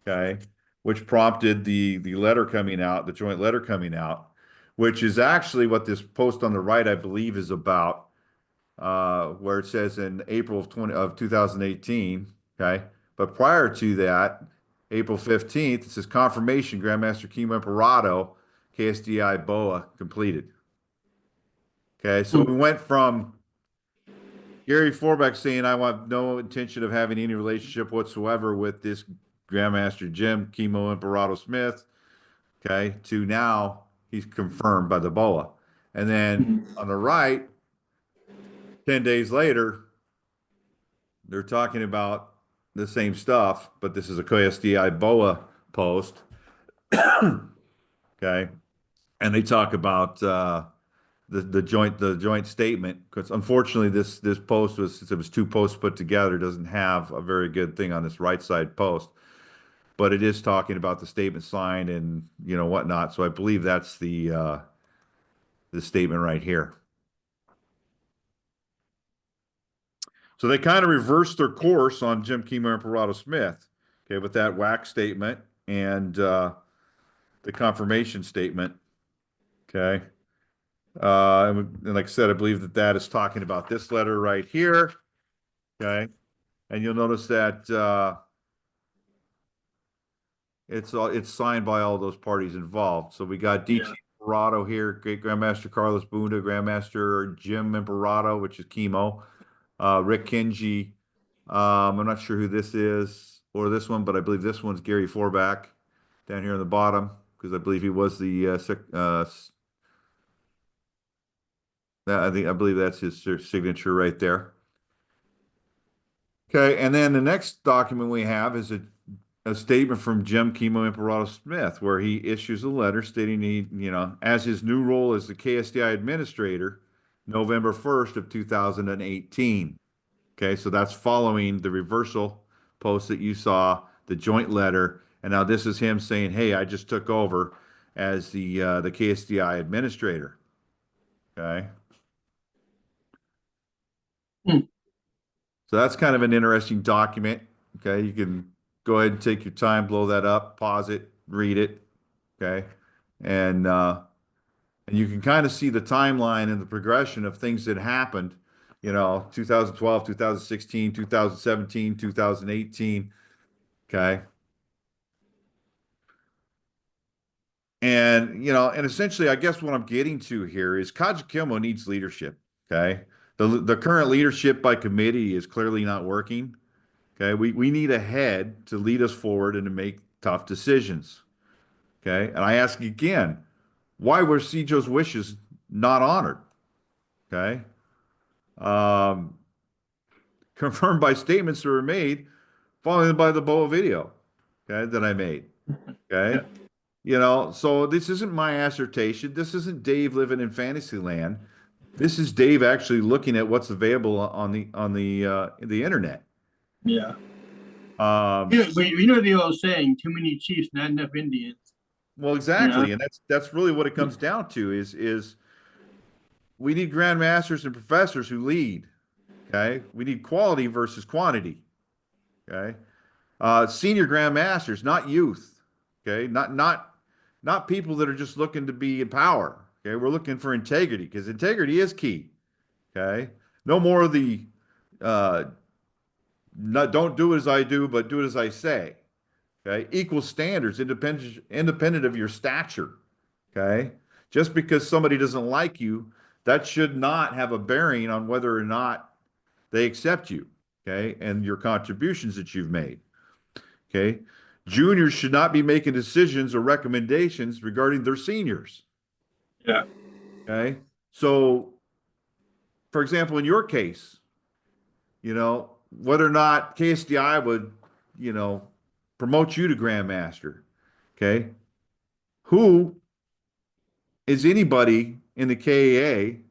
okay, which prompted the letter coming out, the joint letter coming out, which is actually what this post on the right, I believe, is about, where it says in April of 2018, okay. But prior to that, April 15th, it says confirmation, Grandmaster Kimo Imperato, KSDI BOA completed. Okay, so we went from Gary Forbeck saying, I want no intention of having any relationship whatsoever with this Grandmaster Jim Kimo Imperato Smith, okay, to now he's confirmed by the BOA. And then on the right, 10 days later, they're talking about the same stuff, but this is a KSDI BOA post. Okay, and they talk about the joint statement, because unfortunately this post was, since it was 2 posts put together, doesn't have a very good thing on this right side post, but it is talking about the statement signed and whatnot. So I believe that's the statement right here. So they kind of reversed their course on Jim Kimo Imperato Smith, okay, with that wax statement and the confirmation statement, okay. And like I said, I believe that is talking about this letter right here, okay. And you'll notice that it's signed by all those parties involved. So we got DT Imperato here, great Grandmaster Carlos Bunda, Grandmaster Jim Imperato, which is chemo, Rick Kinji. I'm not sure who this is or this one, but I believe this one's Gary Forback down here on the bottom because I believe he was the I believe that's his signature right there. Okay, and then the next document we have is a statement from Jim Chemo Imperato Smith, where he issues a letter stating he, as his new role as the KSDI administrator, November 1st of 2018. Okay, so that's following the reversal post that you saw, the joint letter, and now this is him saying, "Hey, I just took over as the KSDI administrator." Okay. So that's kind of an interesting document. Okay, you can go ahead and take your time, blow that up, pause it, read it. Okay, and you can kind of see the timeline and the progression of things that happened. 2012, 2016, 2017, 2018. Okay. And essentially, I guess what I'm getting to here is KAJUKENBO needs leadership. Okay. The current leadership by committee is clearly not working. Okay. We need a head to lead us forward and to make tough decisions. Okay. And I ask again, why were SIJO's wishes not honored? Okay. Confirmed by statements that were made following by the BOA video, okay, that I made. Okay. So this isn't my assertion. This isn't Dave living in fantasy land. This is Dave actually looking at what's available on the internet. Yeah. The old saying, too many chiefs, not enough Indians. Well, exactly. And that's really what it comes down to is we need grandmasters and professors who lead. Okay. We need quality versus quantity. Okay. Senior grandmasters, not youth. Okay. Not people that are just looking to be in power. Okay. We're looking for integrity because integrity is key. Okay. No more of the, don't do as I do, but do it as I say. Okay. Equal standards, independent of your stature. Okay. Just because somebody doesn't like you, that should not have a bearing on whether or not they accept you. Okay. And your contributions that you've made. Okay. Juniors should not be making decisions or recommendations regarding their seniors. Yeah. Okay. So, for example, in your case, whether or not KSDI would, promote you to Grandmaster. Okay. Who is anybody in the KAA,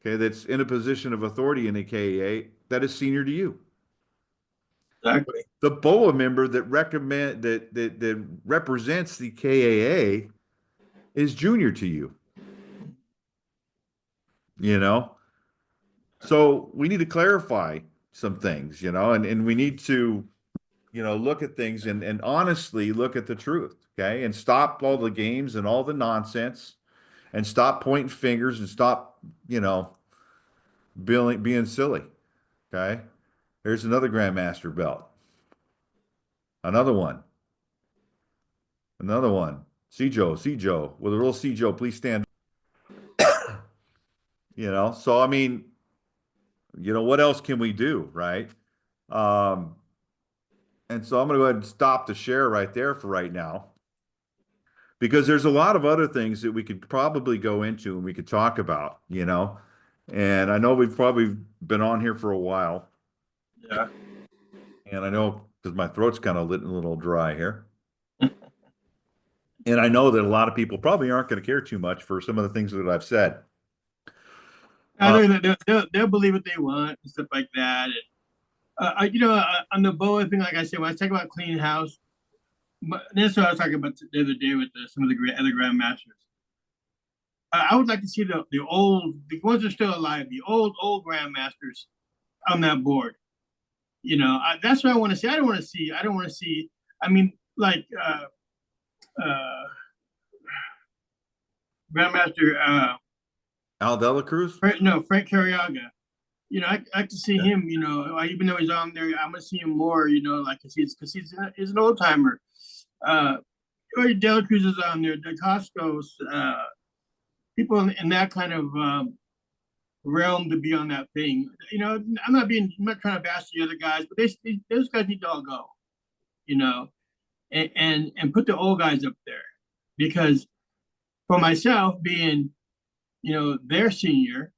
okay, that's in a position of authority in the KAA that is senior to you? Exactly. The BOA member that represents the KAA is junior to you. So we need to clarify some things, and we need to, look at things and honestly look at the truth, okay, and stop all the games and all the nonsense, and stop pointing fingers and stop, being silly, okay. There's another Grandmaster belt. Another one. SIJO. Will the real SIJO please stand? So I mean, what else can we do, right? And so I'm going to go ahead and stop the share right there for right now, because there's a lot of other things that we could probably go into and we could talk about, and I know we've probably been on here for a while. Yeah. And I know because my throat's kind of a little dry here. And I know that a lot of people probably aren't going to care too much for some of the things that I've said. They'll believe what they want and stuff like that. And, on the BOA thing, like I said, when I talk about clean house, that's what I was talking about the other day with some of the other grandmasters. I would like to see the ones that are still alive, the old grandmasters on that board. That's what I want to see. I don't want to see. I mean, like Grandmaster Al Dela Cruz? Frank Cariaga. I like to see him. Even though he's on there, I'm gonna see him more. Like because he's an old timer. Dela Cruz is on there. The Costco's. people in that kind of realm to be on that thing. You know, I'm not trying to bash the other guys, but those guys need to all go. You know, and put the old guys up there, because for myself being, you know, their senior,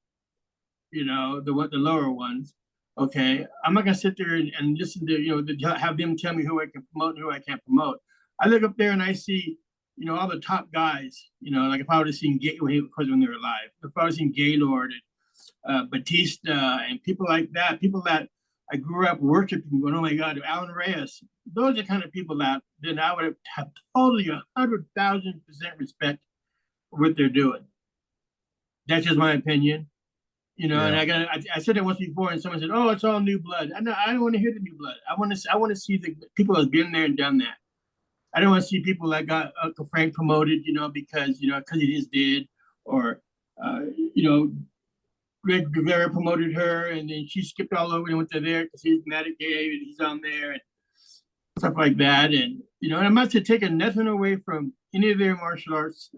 you know, the lower ones. Okay, I'm not gonna sit there and listen to, you know, have them tell me who I can promote and who I can't promote. I look up there and I see, you know, all the top guys. You know, like if I would have seen because when they were alive, if I would have seen Gaylord and Batista and people like that, people that I grew up worshiping, going, oh my God, Alan Reyes. Those are the kind of people that then I would have totally 100,000% respect for what they're doing. That's just my opinion. You know, Yeah. and I said that once before, and someone said, "Oh, it's all new blood." I don't want to hear the new blood. I want to see the people that have been there and done that. I don't want to see people that got Uncle Frank promoted, you know, because he just did, or you know, Greg Rivera promoted her, and then she skipped all over and went to there because he's mad at Gabe and he's on there and stuff like that. And you know, and I'm not taking nothing away from any of their martial arts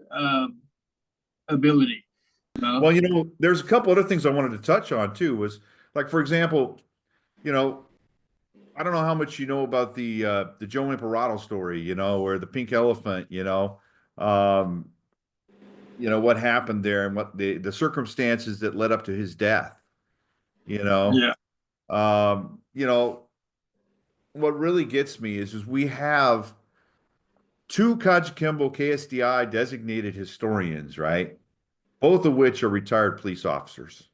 ability. Well, you know, there's a couple other things I wanted to touch on too. Was like, for example, you know, I don't know how much you know about the Joe Imperato story. You know, or the pink elephant. Um, you know what happened there and what the circumstances that led up to his death. You know, Yeah. you know, what really gets me is we have two KAJUKENBO KSDI designated historians, right? Both of which are retired police officers.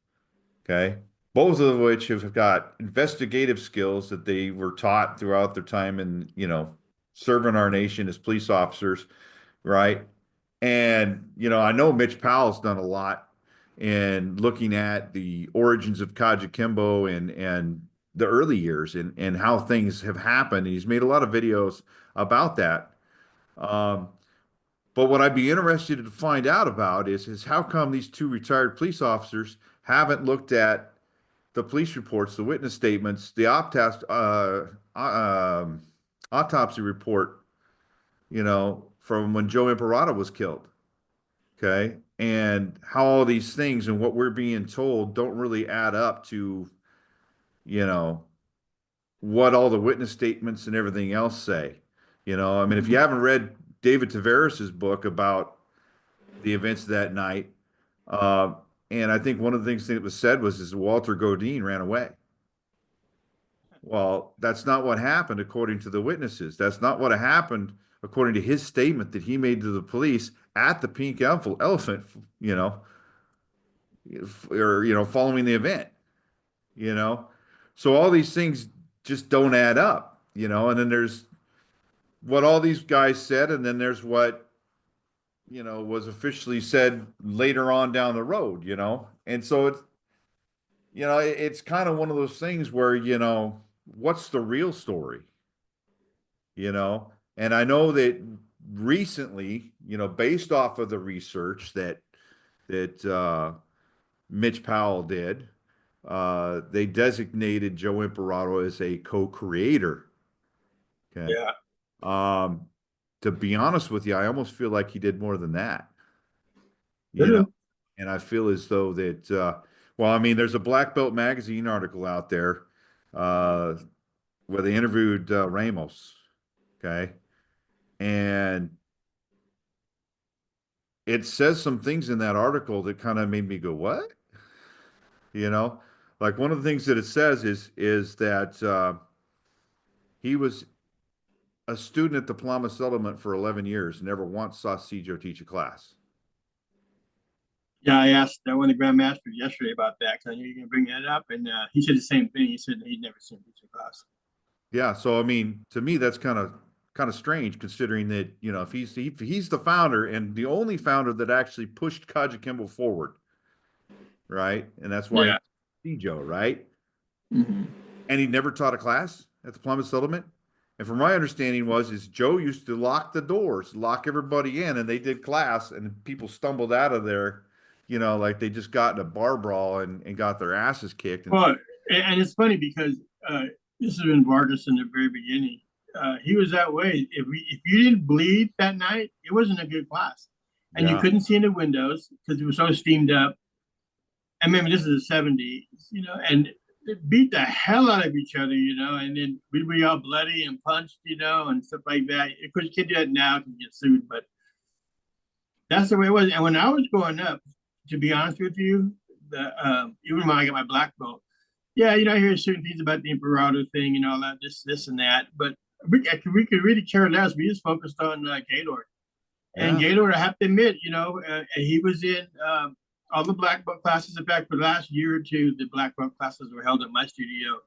Okay. Both of which have got investigative skills that they were taught throughout their time in, you know, serving our nation as police officers, right? And, you know, I know Mitch Powell's done a lot in looking at the origins of KAJUKENBO and the early years and how things have happened. And he's made a lot of videos about that. Um, but what I'd be interested to find out about is how come these two retired police officers haven't looked at the police reports, the witness statements, the autopsy report, you know, from when Joe Imperato was killed. Okay. And how all these things and what we're being told don't really add up to, you know, what all the witness statements and everything else say. You know, I mean, if you haven't read David Tavares's book about the events that night, uh, and I think one of the things that was said was is Walter Godine ran away. Well, that's not what happened according to the witnesses. That's not what happened according to his statement that he made to the police at the Pink Elephant, you know, or, you know, following the event, you know. So all these things just don't add up, you know, and then there's what all these guys said, and then there's what, you know, was officially said later on down the road, you know. And so it's, you know, it's kind of one of those things where, you know, what's the real story? You know, and I know that recently, you know, based off of the research that Mitch Powell did, they designated Joe Imperato as a co-creator. Okay. Yeah. Um, to be honest with you, I almost feel like he did more than that. You know, True. and I feel as though that, well, I mean, there's a Black Belt magazine article out there where they interviewed Ramos. Okay. And it says some things in that article that kind of made me go, what? You know, like one of the things that it says is that he was a student at the Palama Settlement for 11 years, never once saw SIJO teach a class. Yeah, I asked one of the grandmasters yesterday about that because I knew you were going to bring that up, and he said the same thing. He said he'd never seen teaching class. Yeah, so I mean, to me, that's kind of strange, considering that, you know, if he's the founder and the only founder that actually pushed KAJUKENBO forward, right? And that's why Yeah. he's SIJO, right? Mm-hmm. And he never taught a class at the Plymouth Settlement. And from my understanding is Joe used to lock the doors, lock everybody in, and they did class, and people stumbled out of there, you know, like they just got in a bar brawl and got their asses kicked. And Well, and it's funny because this has been Vargas in the very beginning. He was that way. If you didn't bleed that night, it wasn't a good class. and you Yeah. couldn't see in the windows because it was so steamed up. I remember this is the 70s, and they beat the hell out of each other, and then we'd be all bloody and punched, and stuff like that. Of course, you can't do that now to get sued, but that's the way it was. And when I was growing up, to be honest with you, even when I got my black belt, yeah, I hear certain things about the Imperator thing and all that, this and that, but we could really care less. We just focused on Gaylord. And Yeah. Gaylord, I have to admit, he was in all the black belt classes. In fact, for the last year or two, the black belt classes were held at my studio.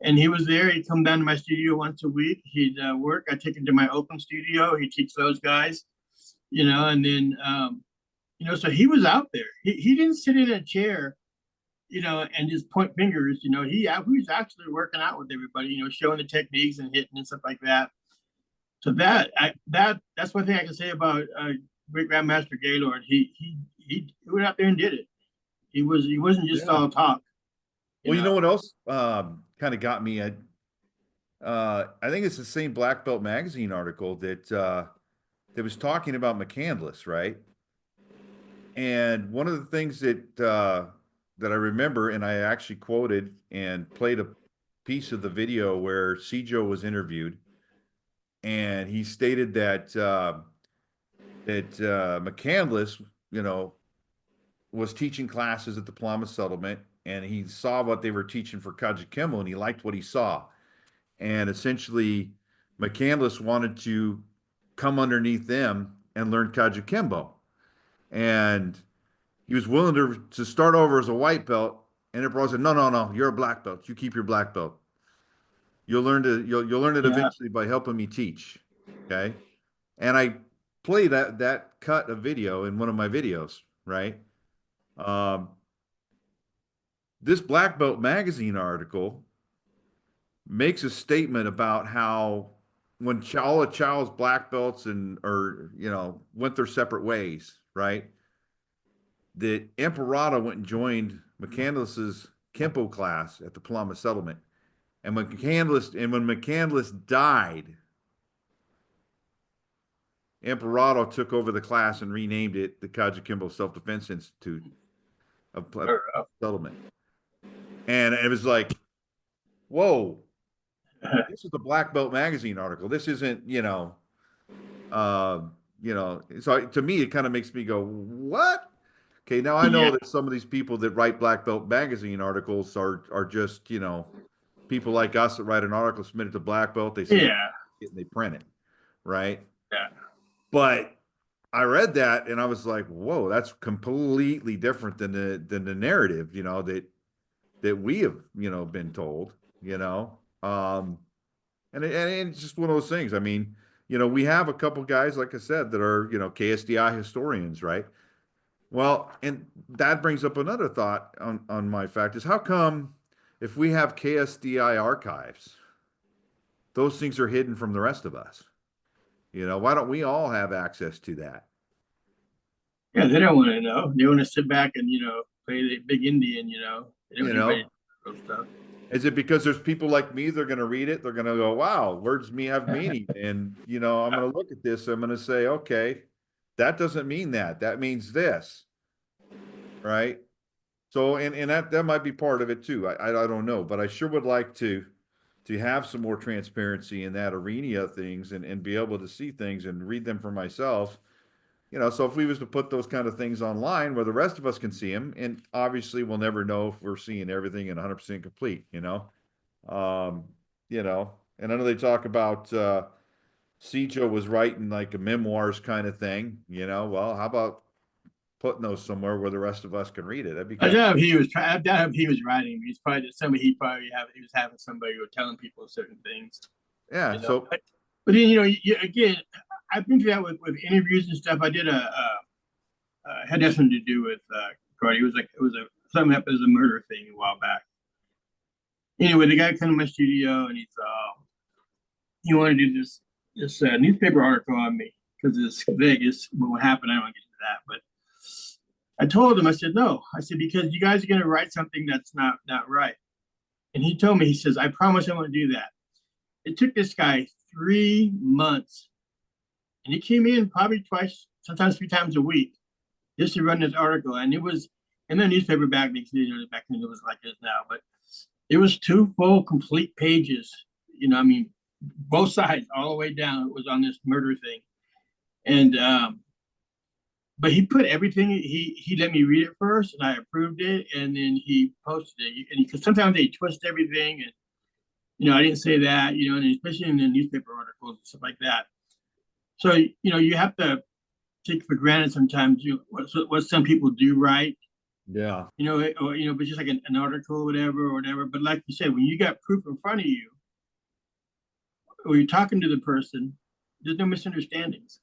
And he was there. He'd come down to my studio once a week. He'd work. I'd take him to my open studio. He'd teach those guys, and then, so he was out there. He didn't sit in a chair, and just point fingers. He was actually working out with everybody, showing the techniques and hitting and stuff like that. So that's one thing I can say about Great Grandmaster Gaylord. He went out there and did it. He wasn't just all talk. Well, you know what else kind of got me? I think it's the same Black Belt magazine article that was talking about McCandless, right? And one of the things that I remember, and I actually quoted and played a piece of the video where SIJO was interviewed, and he stated that McCandless, was teaching classes at the Plymouth Settlement, and he saw what they were teaching for KAJUKENBO, and he liked what he saw. And essentially, McCandless wanted to come underneath them and learn KAJUKENBO. And he was willing to start over as a white belt. And Emperor said, no, you're a black belt. You keep your black belt. You'll learn it eventually by helping me teach. Okay. And I play that cut of video in one of my videos, right? This Black Belt magazine article makes a statement about how when all of Chow's black belts went their separate ways, right? That Imperato went and joined McCandless's Kenpo class at the Plymouth Settlement. And when McCandless died, Imperato took over the class and renamed it the KAJUKENBO Self-Defense Institute of Settlement. And it was like, whoa, this is the Black Belt magazine article. This isn't, so to me, it kind of makes me go, what? Okay, now I know that some of these people that write Black Belt magazine articles are just, people like us that write an article, submit it to Black Belt, they say and they print it, right? Yeah. But I read that and I was like, whoa, that's completely different than the narrative, that we have, been told, and it's just one of those things. I mean, we have a couple guys, like I said, that are, KSDI historians, right? Well, and that brings up another thought on my fact is how come if we have KSDI archives, those things are hidden from the rest of us? Why don't we all have access to that? Yeah, they don't want to know. They want to sit back and, play the big Indian, They don't want to stuff. Is it because there's people like me, they're going to read it, they're going to go, wow, words have meaning. And, I'm going to look at this, I'm going to say, okay, that doesn't mean that. That means this, right? So, and that might be part of it too. I don't know, but I sure would like to have some more transparency in that arena of things and be able to see things and read them for myself. So if we was to put those kind of things online where the rest of us can see them, and obviously we'll never know if we're seeing everything and 100% complete, and I know they talk about, SIJO was writing like a memoirs kind of thing, well, how about putting those somewhere where the rest of us can read it? That'd be I doubt if he was writing. He's probably he was having somebody who was telling people certain things. Yeah. So, but then again, I've been through that with interviews and stuff. I did had nothing to do with karate. It was something that was a murder thing a while back. Anyway, the guy came to my studio and he wanted to do this newspaper article on me because it's Vegas. What happened? I don't want to get into that, but I told him, I said, no. I said, because you guys are going to write something that's not right. And he told me, he says, I promise I won't do that. It took this guy 3 months. And he came in probably twice sometimes 3 times a week, just to run this article. And it was in the newspaper back then, back then it was like this now, but it was 2 full complete pages. I mean, both sides all the way down. It was on this murder thing. And but he put everything, he let me read it first, and I approved it, and then he posted it. And because sometimes they twist everything, and I didn't say that, and especially in the newspaper articles and stuff like that. So you have to take for granted sometimes what some people do right. Yeah. But just like an article or whatever. But like you said, when you got proof in front of you, or you're talking to the person, there's no misunderstandings.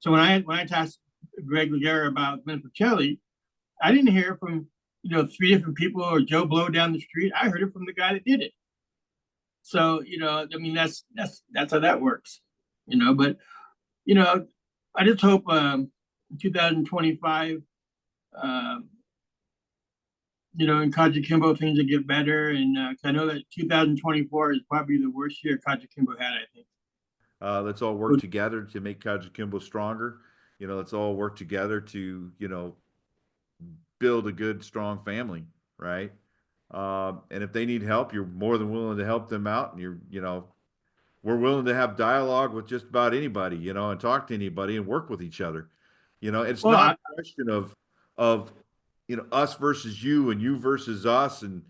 So when I talked Greg Ligera about Glenn Pacelli, I didn't hear from 3 different people or Joe Blow down the street. I heard it from the guy that did it. So I mean that's how that works. But I just hope 2025 in KAJUKENBO things will get better, and I know that 2024 is probably the worst year KAJUKENBO had, I think. Let's all work together to make KAJUKENBO stronger. Let's all work together to, build a good, strong family, right? And if they need help, you're more than willing to help them out. And we're willing to have dialogue with just about anybody, and talk to anybody and work with each other. It's not a question of us versus you and you versus us and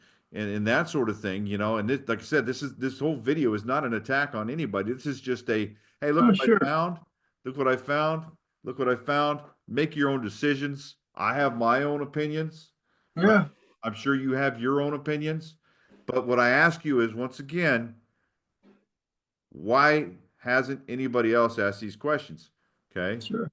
that sort of thing, and this, like I said, this whole video is not an attack on anybody. This is just hey, look what I found. Look what I found. Look what I found. Make your own decisions. I have my own opinions. Yeah. I'm sure you have your own opinions. But what I ask you is, once again, why hasn't anybody else asked these questions? Okay. Sure.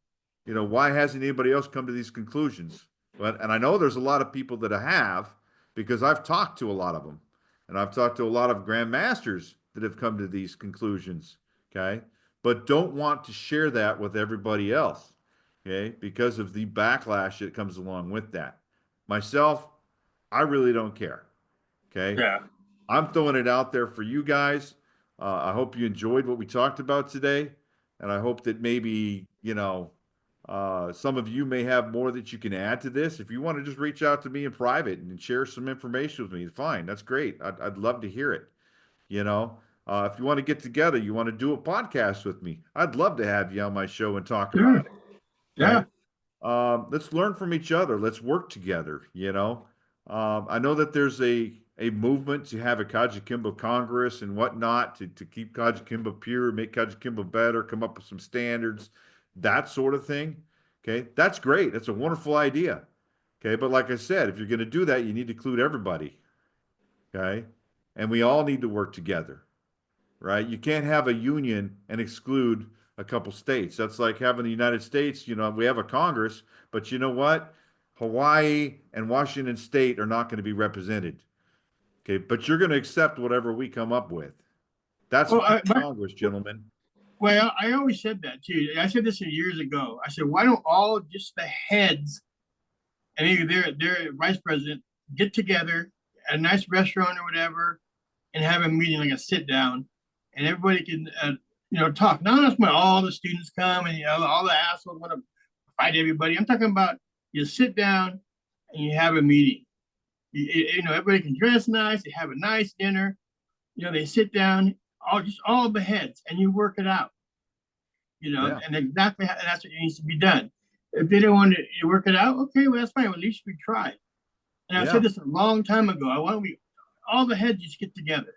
Why hasn't anybody else come to these conclusions? And I know there's a lot of people that I have, because I've talked to a lot of them, and I've talked to a lot of grandmasters that have come to these conclusions. Okay. But don't want to share that with everybody else. Okay. Because of the backlash that comes along with that. Myself, I really don't care. Okay. Yeah. I'm throwing it out there for you guys. I hope you enjoyed what we talked about today. And I hope that maybe, some of you may have more that you can add to this. If you want to just reach out to me in private and share some information with me, fine. That's great. I'd love to hear it. If you want to get together, you want to do a podcast with me, I'd love to have you on my show and talk about it. Yeah. Right? Let's learn from each other. Let's work together. I know that there's a movement to have a KAJUKENBO Congress and whatnot to keep KAJUKENBO pure, make KAJUKENBO better, come up with some standards, that sort of thing. Okay, that's great. That's a wonderful idea. Okay, but like I said, if you're going to do that, you need to include everybody. Okay, and we all need to work together. Right? You can't have a union and exclude a couple states. That's like having the United States. We have a Congress, but you know what? Hawaii and Washington State are not going to be represented. Okay, but you're going to accept whatever we come up with. That's Congress, gentlemen. Well, I always said that too. I said this years ago. I said, why don't all just the heads and maybe their vice president get together at a nice restaurant or whatever and have a meeting, like a sit down, and everybody can talk. Not just when all the students come and all the assholes want to fight everybody. I'm talking about you sit down and you have a meeting. Everybody can dress nice. They have a nice dinner. They sit down, all the heads, and you work it out. And exactly that's what needs to be done. If they don't want to work it out, okay, well that's fine. At least we tried. And I said this a long time ago. I want all the heads just get together.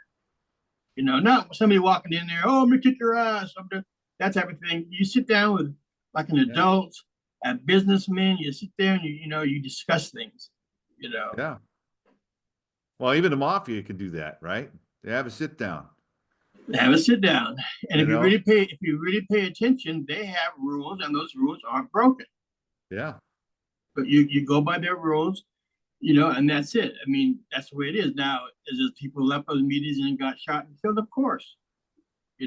Not somebody walking in there. Oh, I'm gonna kick your ass. That type of thing. You sit down with like an adult, a businessman. You sit there and you discuss things. Yeah. Well, even the mafia can do that, right? They have a sit down. Have a sit down, and if you really pay attention, they have rules, and those rules aren't broken. Yeah. But you go by their rules, and that's it. I mean, that's the way it is now. Is there people left those meetings and got shot and killed? Of course,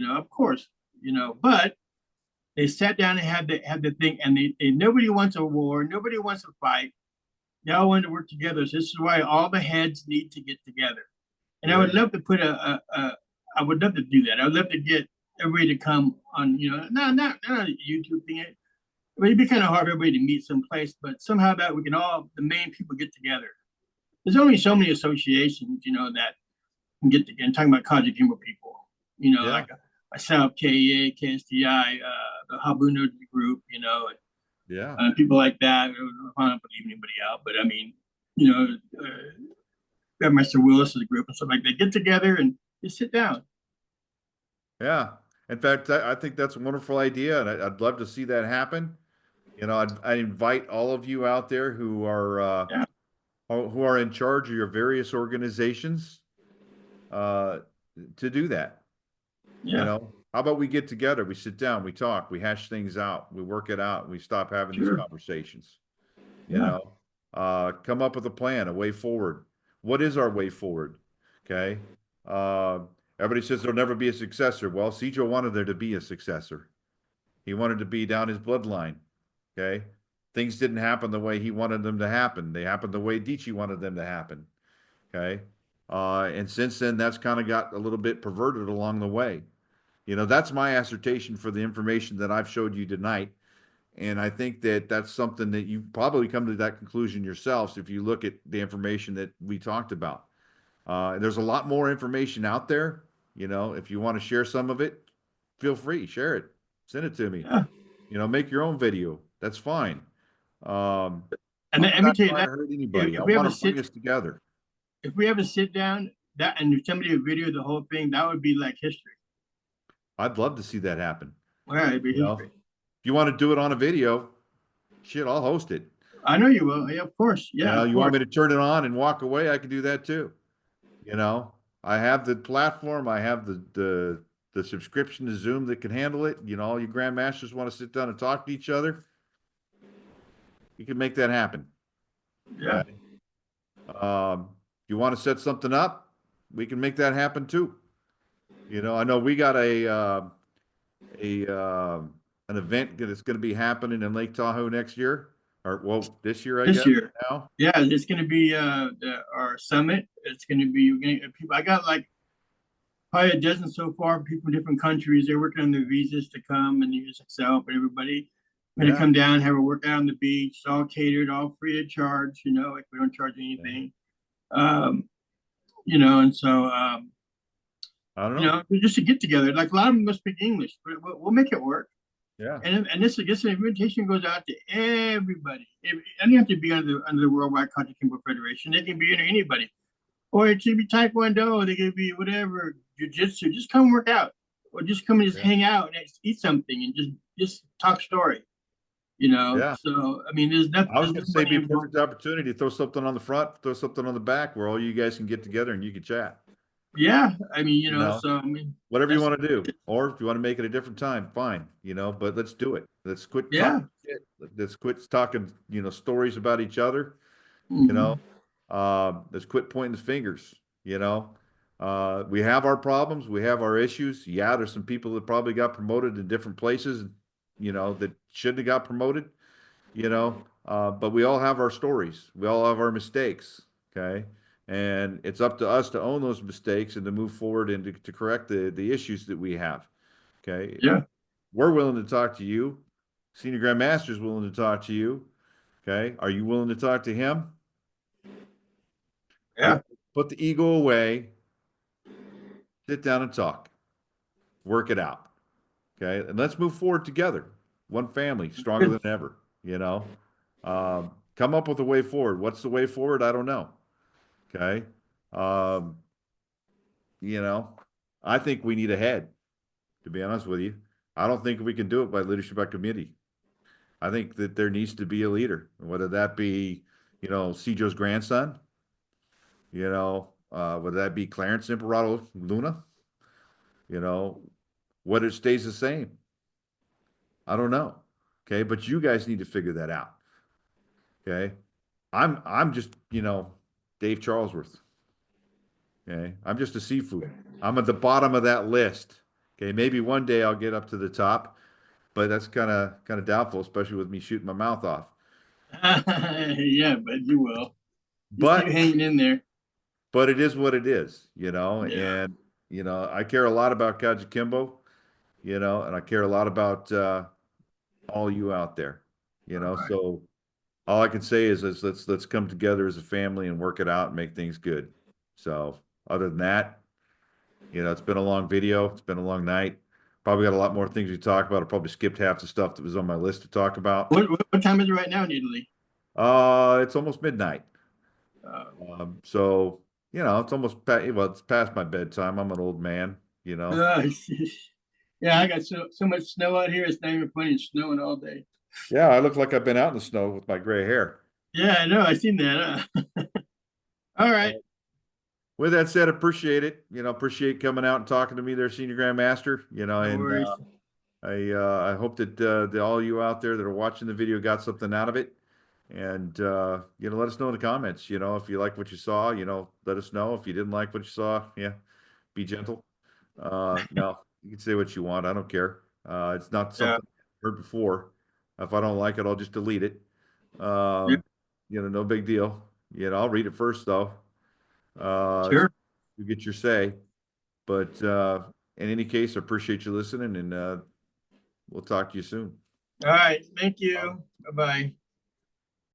of course, But they sat down and had the thing, and they nobody wants a war, nobody wants to fight. They all want to work together. So this is why all the heads need to get together. And I would love to put I would love to do that. I would love to get everybody to come on, not a YouTube thing. Well, it'd be kind of hard for everybody to meet someplace, but somehow that we can all, the main people, get together. There's only so many associations, that can get together. I'm talking about KAJUKENBO people, Yeah. like myself, KEA, KSTI, the Habuno group, Yeah. people like that. I don't want to leave anybody out, but I mean, Master Willis's group and stuff like that. Get together and just sit down. Yeah. In fact, I think that's a wonderful idea, and I'd love to see that happen. I invite all of you out there who are Yeah. who are in charge of your various organizations to do that. Yeah. How about we get together, we sit down, we talk, we hash things out, we work it out, and we stop having these Sure. conversations. Yeah. Come up with a plan, a way forward. What is our way forward? Okay. Everybody says there'll never be a successor. Well, SIJO wanted there to be a successor. He wanted to be down his bloodline. Okay. Things didn't happen the way he wanted them to happen. They happened the way Dichi wanted them to happen. Okay. And since then, that's kind of got a little bit perverted along the way. That's my assertion for the information that I've showed you tonight. And I think that that's something that you probably come to that conclusion yourselves if you look at the information that we talked about. There's a lot more information out there. If you want to share some of it, feel free, share it, send it to me. Yeah. Make your own video. That's fine. And let me tell you that hurt anybody. I if we want ever to bring us together. if we ever sit down and somebody would video the whole thing, that would be like history. I'd love to see that happen. Yeah, it'd be history. If you want to do it on a video, shit, I'll host it. I know you will. Yeah, of course. Yeah. You want me to turn it on and walk away? I can do that too. I have the platform. I have the subscription to Zoom that can handle it. All you grandmasters want to sit down and talk to each other. You can make that happen. Yeah. Okay? If you want to set something up, we can make that happen too. I know we got an event that's going to be happening in Lake Tahoe next year, or this year, I guess. This year. Now. Yeah, it's going to be our summit. It's going to be people. I got like probably a dozen so far. People in different countries. They're working on their visas to come and use Excel. But everybody going to come down, have a workout on the beach. It's all catered, all free of charge. Like we don't charge anything. And so. I don't know. Just to get together. Like a lot of them must speak English, but we'll make it work. Yeah. And this invitation goes out to everybody. It doesn't have to be under the Worldwide KAJUKENBO Federation. They can be under anybody, or it should be Taekwondo. They could be whatever, Jiu-Jitsu. Just come work out, or just come and just hang out and eat something and just talk story. Yeah. So I mean, there's nothing. I was going to say, be a perfect opportunity to throw something on the front, throw something on the back, where all you guys can get together and you can chat. Yeah, I mean, so I mean, whatever you want to do, or if you want to make it a different time, fine. But let's do it. Let's quit. Talking shit. Let's quit talking. Stories about each other. Let's quit pointing the fingers. We have our problems. We have our issues. Yeah, there's some people that probably got promoted in different places. That shouldn't have got promoted. But we all have our stories. We all have our mistakes. Okay. And it's up to us to own those mistakes and to move forward and to correct the issues that we have. Okay. Yeah. We're willing to talk to you. Senior Grandmaster is willing to talk to you. Okay. Are you willing to talk to him? Yeah. Put the ego away. Sit down and talk. Work it out. Okay. And let's move forward together. One family, stronger than ever. Come up with a way forward. What's the way forward? I don't know. Okay. I think we need a head, to be honest with you. I don't think we can do it by leadership by committee. I think that there needs to be a leader, whether that be, SIJO's grandson, whether that be Clarence Imperato Luna, whether it stays the same. I don't know. Okay. But you guys need to figure that out. Okay. I'm just, Dave Charlesworth. Okay. I'm just a seafood. I'm at the bottom of that list. Okay. Maybe one day I'll get up to the top, but that's kind of doubtful, especially with me shooting my mouth off. Yeah, but you will. But keep hanging in there. But it is what it is, Yeah. and I care a lot about KAJUKENBO, and I care a lot about all you out there. you know. Right. So all I can say is let's come together as a family and work it out and make things good. So other than that, you know, it's been a long video. It's been a long night. Probably got a lot more things to talk about. I probably skipped half the stuff that was on my list to talk about. What time is it right now in Italy? It's almost midnight. Uh, So you know, it's almost well, it's past my bedtime. I'm an old man, you know. yeah, I got so much snow out here. It's not even funny. It's snowing all day. Yeah, I look like I've been out in the snow with my gray hair. Yeah, I know. I seen that. All right. With that said, appreciate it. You know, appreciate coming out and talking to me there, Senior Grandmaster. You know, No and worries. I hope that all you out there that are watching the video got something out of it. And you know, let us know in the comments. You know, if you like what you saw, you know, let us know. If you didn't like what you saw, yeah, be gentle. No, you can say what you want. I don't care. It's not Yeah. something I've heard before. If I don't like it, I'll just delete it. Yeah. You know, no big deal. You know, I'll read it first though. So Sure. you get your say. But in any case, I appreciate you listening, and we'll talk to you soon. All right. Thank you. Bye bye.